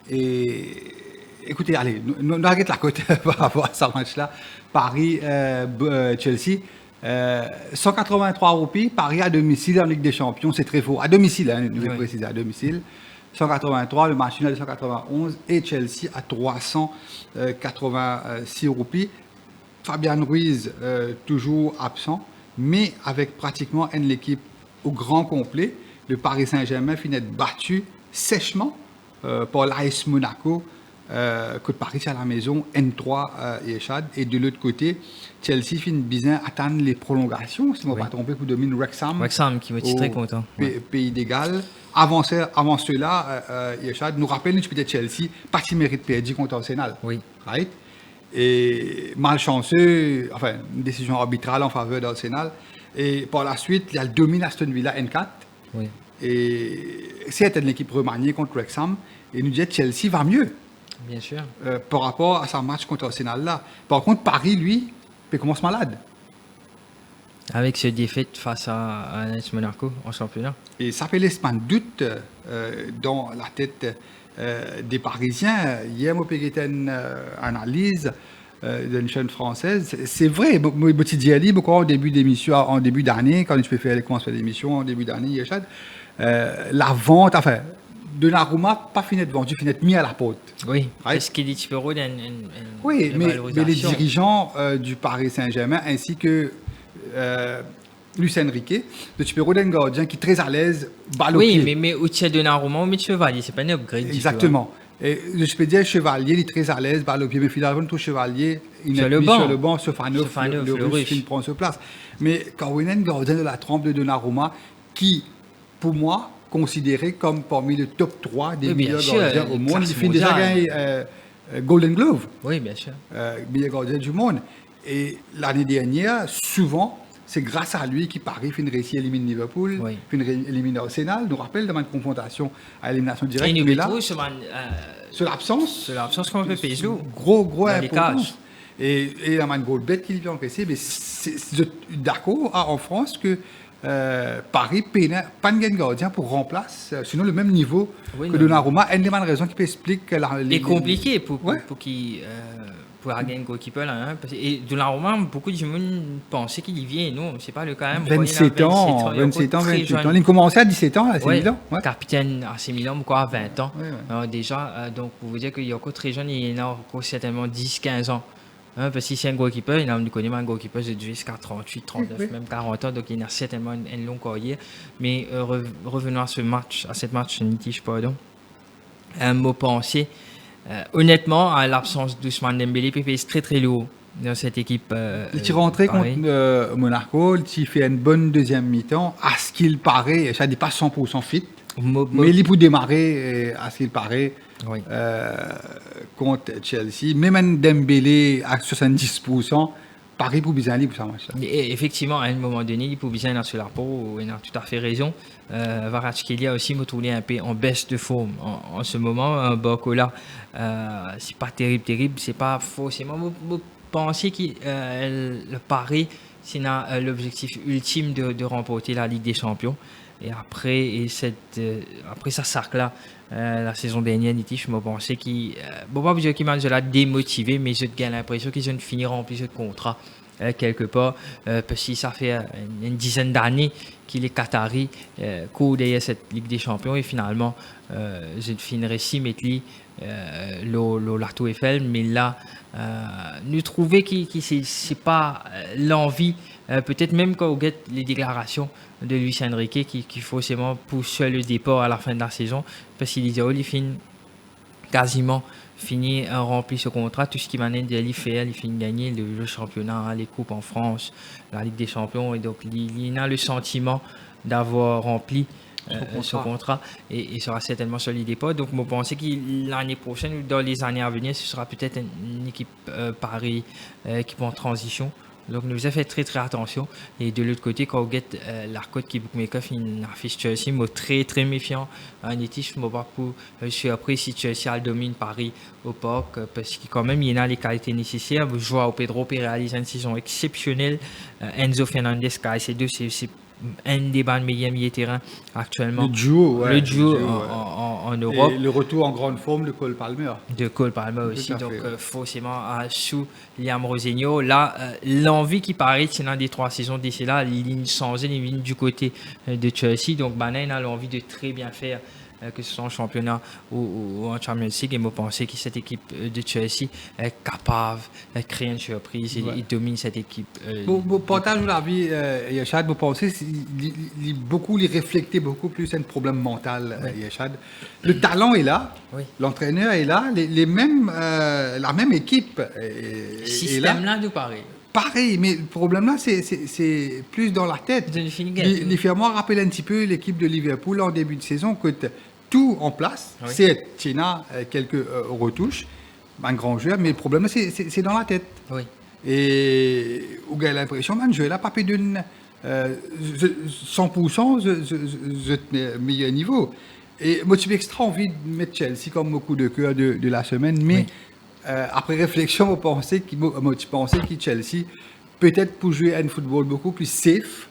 Et écoutez, allez, nous regardons la côte par rapport à ce match-là. Paris, Chelsea. 183 roupies, Paris à domicile en Ligue des Champions, c'est très faux. À domicile, hein, je vais préciser, à domicile. 183, le match nul de 191 et Chelsea à 386 roupies. Fabian Ruiz, toujours absent, mais avec pratiquement l'équipe au grand complet. Le Paris Saint-Germain finit battu sèchement par l'AS Monaco. Que Paris à la maison, N3 et Chad. Et de l'autre côté, Chelsea finit bien attendre les prolongations, si je ne me pas trompé, pour dominer Wrexham. Wrexham qui va être très content. Pays d'égal. Avant cela, Chad nous rappelle que peut-être Chelsea, pas qui mérite perdu contre Arsenal. Oui. Right? Et malchanceux, enfin, une décision arbitrale en faveur d'Arsenal. Et par la suite, il y a le domine Aston Villa N4. Oui. Et c'est une équipe remaniée contre Wrexham. Et nous dit que Chelsea va mieux. Bien sûr. Par rapport à son match contre Arsenal là. Par contre, Paris, lui, il commence malade. Avec ce défaite face à AS Monaco en championnat. Et ça fait laisser un doute dans la tête des Parisiens. Hier, moi, j'ai fait une analyse d'une chaîne française. C'est vrai, moi, je dis en début d'émission, en début d'année, quand je peux faire l'émission en début d'année, la vente, enfin, Donnarumma pas fini de vendu, fini de mis à la porte. Oui, est-ce qu'il dit Tibero oui, mais les dirigeants du Paris Saint-Germain ainsi que Luis Enrique, le Tibero d'un gardien qui est très à l'aise, balle au pied. Oui, mais au-dessus de Donnarumma, on met Chevalier, c'est pas un upgrade. Exactement. Et je peux dire, Chevalier, il est très à l'aise, le pied, mais finalement, tout Chevalier, il Sur est le mis banc. sur le banc, Sofanov, Sofanov, le le Russe, Russe. qui prend sa place. Mais Kawinen, gardien de la trempe de Donnarumma, qui, pour moi, considéré comme parmi le top 3 des Oui, bien meilleurs sûr, gardiens au monde, classe il finit déjà mondiale. gagner Golden Glove, Oui, bien sûr. meilleur gardien du monde. Et l'année dernière, souvent, c'est grâce à lui que Paris finit réussi à éliminer Liverpool, Oui. finit éliminer Arsenal. Nous rappelle dans une confrontation à élimination Et directe. nous Mais là, mettons sur l'absence, sur l'absence qu'on peut payer l'eau. gros Dans les importance. Et il y a un goal bet qui vient encaisser. Mais je suis d'accord en France que Paris n'a pas de gardien pour remplacer, sinon le même niveau Oui, que non. Donnarumma. Une des raisons qui peut expliquer C'est compliqué pour Ouais. qu'il pour gagner un goalkeeper là, hein, et Donnarumma, beaucoup de gens pensaient qu'il y vient, non, c'est pas le cas. 27 ans, il est 28 ans, très 28 jeune. ans. Il commençait à 17 ans, là, c'est Ouais, évident. Ouais. capitaine AC Milan, quoi, à 20 ans. Ouais, ouais. Alors, déjà, donc, pour vous dire qu'il est encore très jeune, il a encore certainement 10-15 ans. Hein, parce que si c'est un goalkeeper, il a connu un goalkeeper de jusqu'à 38, 39, Oui. même 40 ans, donc il a certainement une longue carrière. Mais revenons à ce match, à cette match Nitige, pardon. Un mot pensé. Honnêtement, à l'absence d'Ousmane Dembélé, Pépé est très très lourd dans cette équipe. Il est rentré contre Paris. Monaco, il fait une bonne deuxième mi-temps. À ce qu'il paraît, ça n'est pas 100% fit, Mo- mais il peut démarrer, à ce qu'il paraît, Oui. contre Chelsea. Même un Dembélé à 70%, Paris pour bien aller pour ça match. Et effectivement, à un moment donné, il peut bien être sur la peau, il a tout à fait raison. Kvaratskhelia aussi me trouvait un peu en baisse de forme en ce moment. Barcola, c'est pas terrible, c'est pas forcément. Je pensais que le Paris, c'est l'objectif ultime de remporter la Ligue des Champions. Et après, après ça sac-là, la saison dernière, je me pensais qu'il. Bon, pas dire qu'il m'a démotivé, mais j'ai l'impression qu'ils ont fini remplir ce contrat quelque part. Parce que ça fait une dizaine d'années qu'il est Qatari, court derrière cette Ligue des Champions. Et finalement, je finirai si mettre la Tour Eiffel. Mais là, nous trouvons que c'est pas l'envie. Peut-être même quand on regarde les déclarations de Luis Enrique qui forcément pousse le départ à la fin de la saison parce qu'il disait il finit quasiment fini rempli ce contrat, tout ce qui m'amène de l'IFL, il finit gagner le championnat, les coupes en France, la Ligue des Champions, et donc il a le sentiment d'avoir rempli son contrat et sera certainement sur les dépôts. Donc, je pense que l'année prochaine ou dans les années à venir, ce sera peut-être une équipe Paris qui va en transition. Donc, nous avons fait très très attention. Et de l'autre côté, quand on regarde la cote qui bookmaker une affiche Chelsea, moi très très méfiant. En étiche, je ne suis surpris si Chelsea domine Paris au parc parce qu'il quand même il y a les qualités nécessaires. Joao Pedro peut réaliser une saison exceptionnelle. Enzo Fernandez, KC2, c'est un des bons meilleurs milieux de terrain actuellement. Le duo en Europe. Et le retour en grande forme de Cole Palmer. De Cole Palmer aussi, donc forcément sous Liam Rosegno. Là, l'envie qui paraît, c'est l'un des 3 saisons d'ici là, il changeait les lignes du côté de Chelsea. Donc, Banen a l'envie de très bien faire, que ce soit en championnat ou en Champions League. Et moi, je pensais que cette équipe de Chelsea est capable de créer une surprise et domine cette équipe. Vous partagez l'avis, Yachad, vous pensez beaucoup, les réfléchir beaucoup plus à un problème mental, Yachad. Le talent est là, l'entraîneur est là, la même équipe est là. Système là de Paris. Pareil, mais le problème là, c'est plus dans la tête. Les Firmois rappellent un petit peu l'équipe de Liverpool en début de saison, que tout en place, c'est Tina, quelques retouches, un grand joueur, mais le problème là, c'est dans la tête. Oui. Et vous avez l'impression que je là, pas d'une 100% de meilleur niveau. Et moi, j'ai extra envie de mettre Chelsea comme mon coup de cœur de la semaine, mais après réflexion, je pensais que Chelsea, peut-être pour jouer à un football beaucoup plus safe,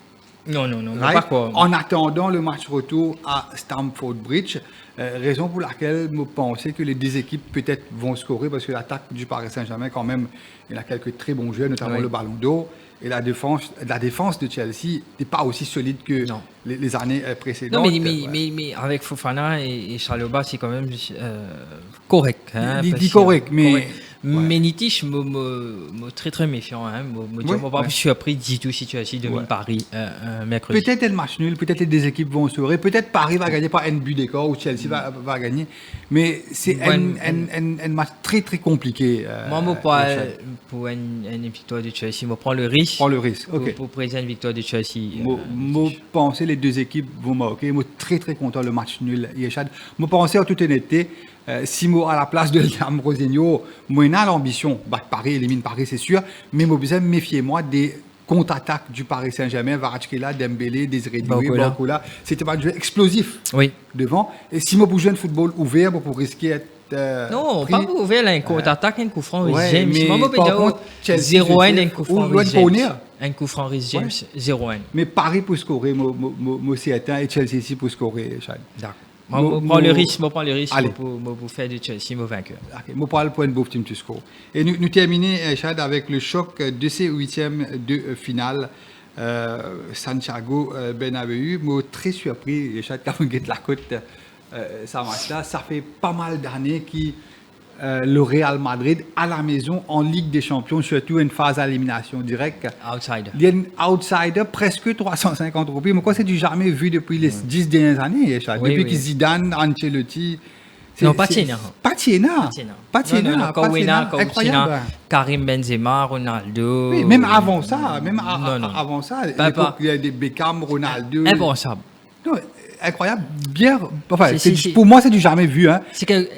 non, right? Pas quoi. En attendant le match retour à Stamford Bridge, raison pour laquelle je pensais que les deux équipes peut-être vont scorer, parce que l'attaque du Paris Saint-Germain, quand même, il a quelques très bons joueurs, notamment le Ballon d'Or. Et la défense de Chelsea n'est pas aussi solide que les années précédentes. Non, mais avec Fofana et Chalobah, c'est quand même correct. Hein, dit correct, mais Mais Nitish, je très très méfiant. Je ne suis pas surpris du tout si tu as domine Paris mercredi. Peut-être le match nul, peut-être les deux équipes vont se sauver, peut-être Paris va gagner par un but d'écart ou Chelsea va gagner. Mais c'est un match très très compliqué. Moi, pour une victoire de Chelsea, je prends le risque. Pour présenter une victoire de Chelsea. Je pense que les deux équipes vont marquer. Je suis très très content le match nul. Je pense en toute honnêteté, si moi à la place de Liam Rosenio, moi j'ai l'ambition battre Paris, éliminer Paris c'est sûr, mais moi besoin méfiez-moi des contre-attaques du Paris Saint-Germain, Kvaratskhelia, Dembélé, Désiré Doué, Barcola. C'était un jeu explosif devant. Et si moi bouge un football ouvert, pour risquer d'être non, pas pour ouvert, un contre-attaque, un coup franc, James. Mais par contre, 0-1, un coup franc, James. Un coup franc, James, 0-1. Mais Paris pour scorer, moi c'est atteint, et Chelsea ici pour scorer, Chad. D'accord. Je prends le risque pour faire de Chelsea mon vainqueur. Je prends le point de beau team to score. Et nous terminons, Chad, avec le choc de ces huitièmes de finale. Santiago Bernabéu. Je suis très surpris, Chad, quand on guette la côte, ça match là. Ça fait pas mal d'années que le Real Madrid à la maison en Ligue des Champions, surtout une phase à élimination directe. Outsider. Il y a un outsider, presque 350 roupies. Mais quoi, c'est du jamais vu depuis les 10 dernières années, depuis que Zidane, Ancelotti. Non, Patiena. Incroyable. Karim Benzema, Ronaldo. Oui, même avant ça, il y a des Beckham, Ronaldo. Impensable. Non, incroyable, bien. Enfin, pour moi, c'est du jamais vu. Hein.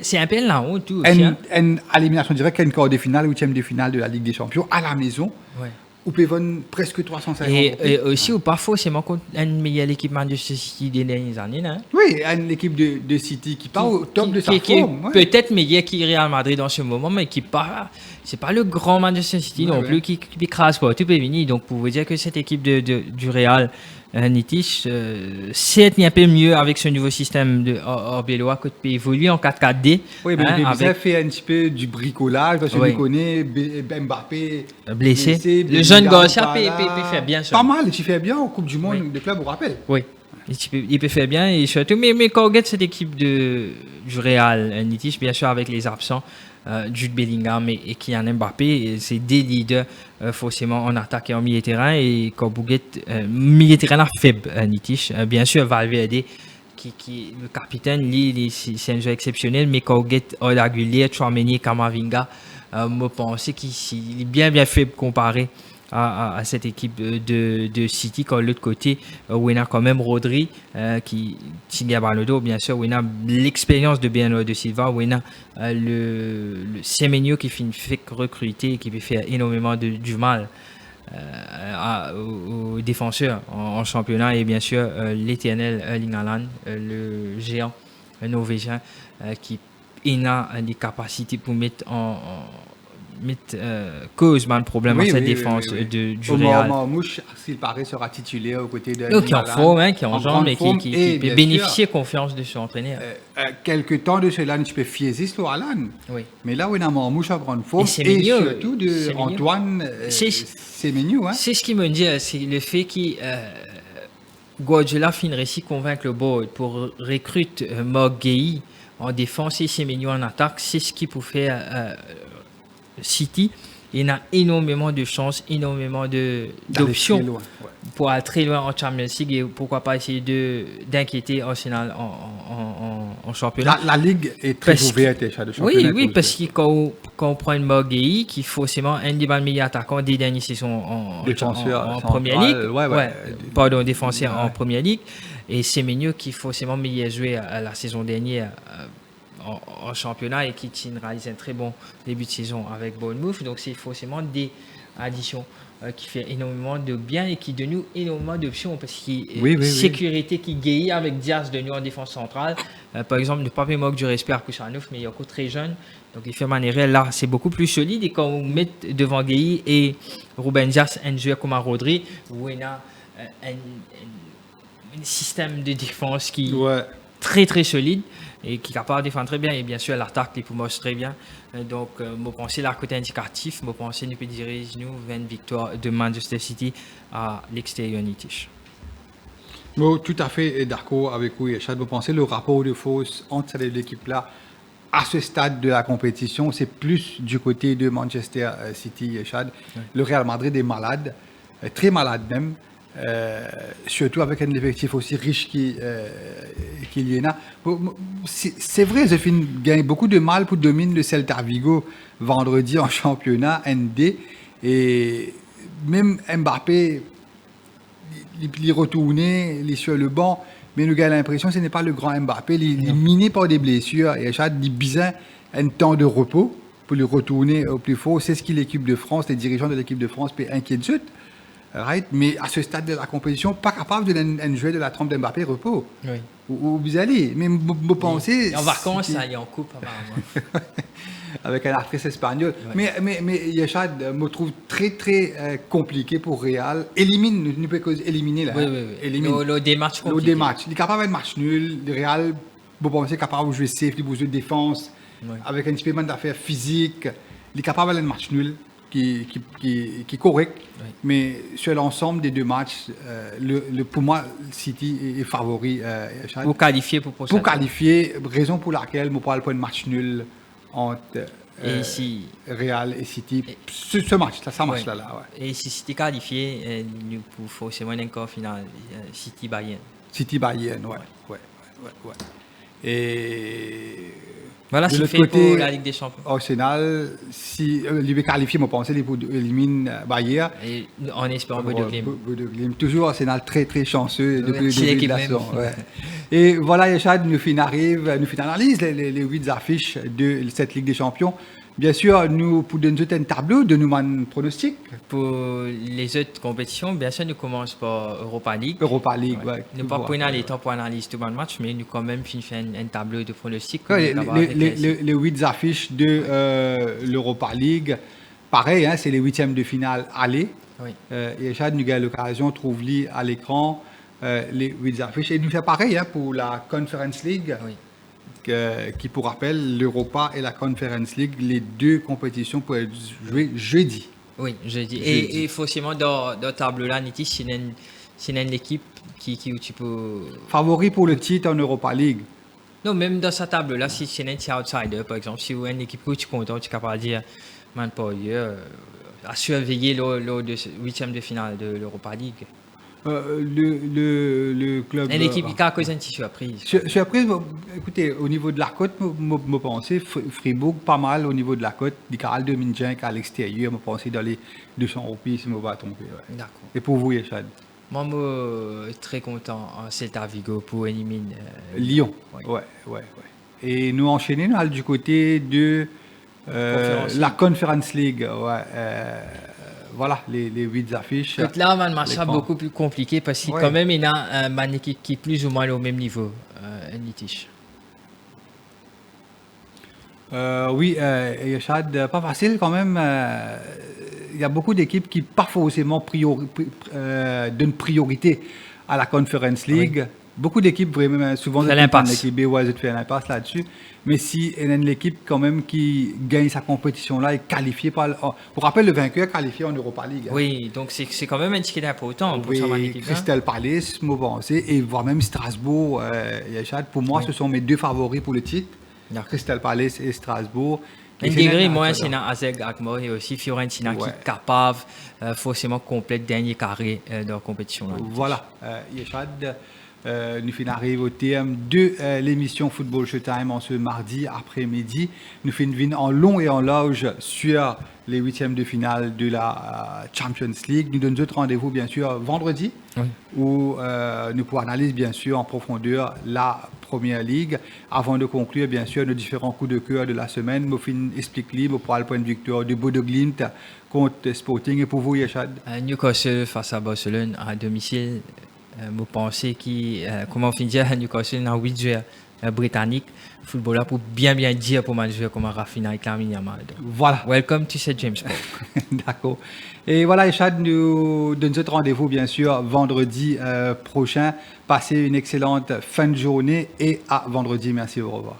C'est un peu la honte tout. Une élimination directe, une quart de finale, huitième de finale de la Ligue des Champions à la maison. Ouais. Où peut vendre presque 350. Et aussi, ou pas forcément contre une meilleure équipe de City des dernières années. Hein. Oui, une équipe de City qui part au top de sa forme. Peut-être meilleure que Real Madrid dans ce moment, mais qui part. C'est pas le grand Manchester City non plus qui écrase pas. Tout est fini. Donc, pour vous dire que cette équipe du Real. Nitish, c'est un peu mieux avec ce nouveau système de Arbeloa que peut évoluer en 4-4-D. Oui, mais il fait un petit peu du bricolage, parce que je connais Mbappé blessé. Le jeune Garcia peut faire bien ça. Pas mal, il fait bien en Coupe du Monde de club, vous rappelle. Oui, il peut faire bien. Et surtout, mais quand on regarde cette équipe du Real, Nitish, bien sûr avec les absents, Jude Bellingham et Kylian Mbappé, c'est des leaders forcément en attaque et en milieu de terrain. Et quand Bouguet, milieu de terrain faible, Nitish, bien sûr Valverde qui le capitaine, c'est un jeu exceptionnel, mais quand Bouguet, Odagulier, Tchouaméni, Kamavinga, je pense qu'il est bien faible comparé à cette équipe de City. Quand de l'autre côté, où il y a quand même Rodri qui tient le dos, bien sûr, où il y a l'expérience de Bernardo Silva, où il y a le Semenyo qui fait recruter, qui peut faire énormément du mal aux défenseurs en championnat, et bien sûr l'éternel Erling Haaland, le géant norvégien qui a des capacités pour mettre cause le problème à cette défense du Real. Mouche, s'il paraît, sera titulaire aux côtés de qui en forme, qui en jambe, et qui peut bénéficier de confiance de son entraîneur. Quelque temps de cela, tu peux fier sur Alan. Oui. Mais là où il y a Mouche en grande forme, et surtout de Antoine Semenyo. C'est ce qui me dit, c'est le fait que Guardiola finirait si convaincre le board pour recruter Morg Guehi en défense et Semenyo en attaque. C'est ce qui peut faire City. Il y a énormément de chances, énormément d'options pour aller très loin en Champions League, et pourquoi pas essayer d'inquiéter Arsenal en championnat. La Ligue est très ouverte. Oui, parce que quand on prend une Morg Guehi, qui forcément un des meilleurs attaquants des dernières saisons en Première Ligue, défenseur en Première Ligue, et Semenyo qui forcément meilleur joué à la saison dernière en championnat, et qui réalise un très bon début de saison avec Bournemouth. Donc c'est forcément des additions qui fait énormément de bien et qui donne nous énormément d'options, parce qu'il y a sécurité qui guérit avec Diaz de nous en défense centrale. Par exemple, ne pas manquer du respect à Kouchanouf, mais il est encore très jeune, donc il fait manière là, c'est beaucoup plus solide. Et quand on met devant Guehi et Ruben Dias un joueur comme Rodri, où il y a un système de défense qui est très très solide et qui est capable de défendre très bien, et bien sûr l'attaque les poumons très bien. Donc je pense la côté indicatif, je pense que nous peut diriger nous 20 victoires de Manchester City à l'extérieur Nitish. Tout à fait d'accord avec vous, Echad. Vous pensez le rapport de force entre ces deux équipes là à ce stade de la compétition, c'est plus du côté de Manchester City, Chad. Le Real Madrid est malade, très malade même, surtout avec un effectif aussi riche qu'il y en a. C'est vrai, Zéphine gagne beaucoup de mal pour dominer le Celta Vigo vendredi en championnat ND. Et même Mbappé, il est retourné, il est sur le banc. Mais nous avons l'impression que ce n'est pas le grand Mbappé. Il est miné par des blessures. Et Chad dit besoin un temps de repos pour lui retourner au plus fort. C'est ce que l'équipe de France, les dirigeants de l'équipe de France, peut inquiéter. Right? Mais à ce stade de la compétition, pas capable de jouer de la trempe d'Mbappé repos. Oui. Ou vous allez. Mais vous pensez. En vacances, ça y est en coupe, apparemment. Avec un actrice espagnole. Ouais. Mais Yachad me trouve très très compliqué pour Real. Nous pouvons éliminer là. Oui. Le dématch compliqué. Le dématch. Il est capable de match nul. Le Real, vous pensez capable de jouer safe, il jouer défense, avec un petit peu d'affaires physiques. Il est capable de match nul qui est correct. Oui. Mais sur l'ensemble des deux matchs, pour moi, City est favori. Pour qualifier pour qualifier, raison pour laquelle je parle pas de match nul entre Real et City. Ce match-là, Et si City qualifié, il faut forcément un quart final City-Bayern. City-Bayern, ouais. Et voilà, c'est fait pour la Ligue des Champions. Arsenal, si il est qualifié, je pense qu'il élimine Bayern. Et en espérant Bodo Glimt. Toujours Arsenal très très chanceux depuis le début de la saison. Et voilà, Yachad, nous finalisons les 8 affiches de cette Ligue des Champions. Bien sûr, nous pour donner un tableau de nous pronostic. Pour les autres compétitions, bien sûr, nous commençons par Europa League. Nous pas pour les temps pour analyser tout le match, mais nous quand même fait un tableau de pronostic. Les 8 affiches de l'Europa League, pareil, c'est les 8e de finale aller. Et Yachad, nous avons l'occasion de trouver à l'écran les 8 affiches. Et nous fait pareil pour la Conference League. Qui, pour rappel, l'Europa et la Conference League, les deux compétitions peuvent être jouées jeudi. Oui, jeudi. Et forcément, dans le tableau-là, c'est une équipe qui tu peux... Favori pour le titre en Europa League. Non, même dans sa table-là, si c'est un outsider, par exemple, si vous avez une équipe que tu es content, tu es capable de dire, man, pas à surveiller lors de 8e de finale de l'Europa League. Le club. Une équipe qui a causé une surprise. Surprise, écoutez, au niveau de la côte, je pense Fribourg, pas mal au niveau de la côte. Du Caral de Minjink à l'extérieur, je pense dans les 200 roupies, si je ne me vais pas tromper. D'accord. Et pour vous, Yachad? Moi, je suis très content en Celta Vigo pour éliminer Lyon. Ouais. Et nous enchaînons du côté de la Conference League. Voilà, les 8 affiches. Donc là, on a un match beaucoup plus compliqué parce qu'il quand même, il y a une équipe qui est plus ou moins au même niveau, Nitish. Oui, Yachad, pas facile quand même. Il y a beaucoup d'équipes qui pas forcément donnent priorité à la Conference League. Oui. Beaucoup d'équipes, vraiment, souvent, l'équipe B, fait un impasse là-dessus. Mais si il y a une équipe quand même qui gagne sa compétition-là et qualifiée par... Pour rappel, le vainqueur qualifié en Europa League. Oui, donc c'est quand même un ticket important pour sa équipe. Crystal Palace, moi pensé, et voire même Strasbourg, Yachad. Pour moi, ce sont mes deux favoris pour le titre. Crystal Palace et Strasbourg. Un degré, moi, c'est Azeg Akmor et aussi Fiorentina qui est capable, forcément, complète dernier carré dans la compétition. Voilà, Yachad. Nous arrivons au terme de l'émission Football Showtime en ce mardi après-midi. Nous finissons en long et en large sur les 8e de finale de la Champions League. Nous donnons d'autres rendez-vous, bien sûr, vendredi, où nous pourrons analyser, bien sûr, en profondeur la Première Ligue. Avant de conclure, bien sûr, nos différents coups de cœur de la semaine, nous explique libre pour le point de victoire de Bodo Glimt contre Sporting. Et pour vous, Yachad? Newcastle face à Barcelone à domicile. Je pense comment on dire, Newcastle dans 8 joueurs britanniques, footballeur pour bien dire pour un joueur comme Rafinha et Lamine Yamal. Voilà. Welcome to St. James Park. D'accord. Et voilà, Yachad, nous donnons notre rendez-vous, bien sûr, vendredi prochain. Passez une excellente fin de journée et à vendredi. Merci, au revoir.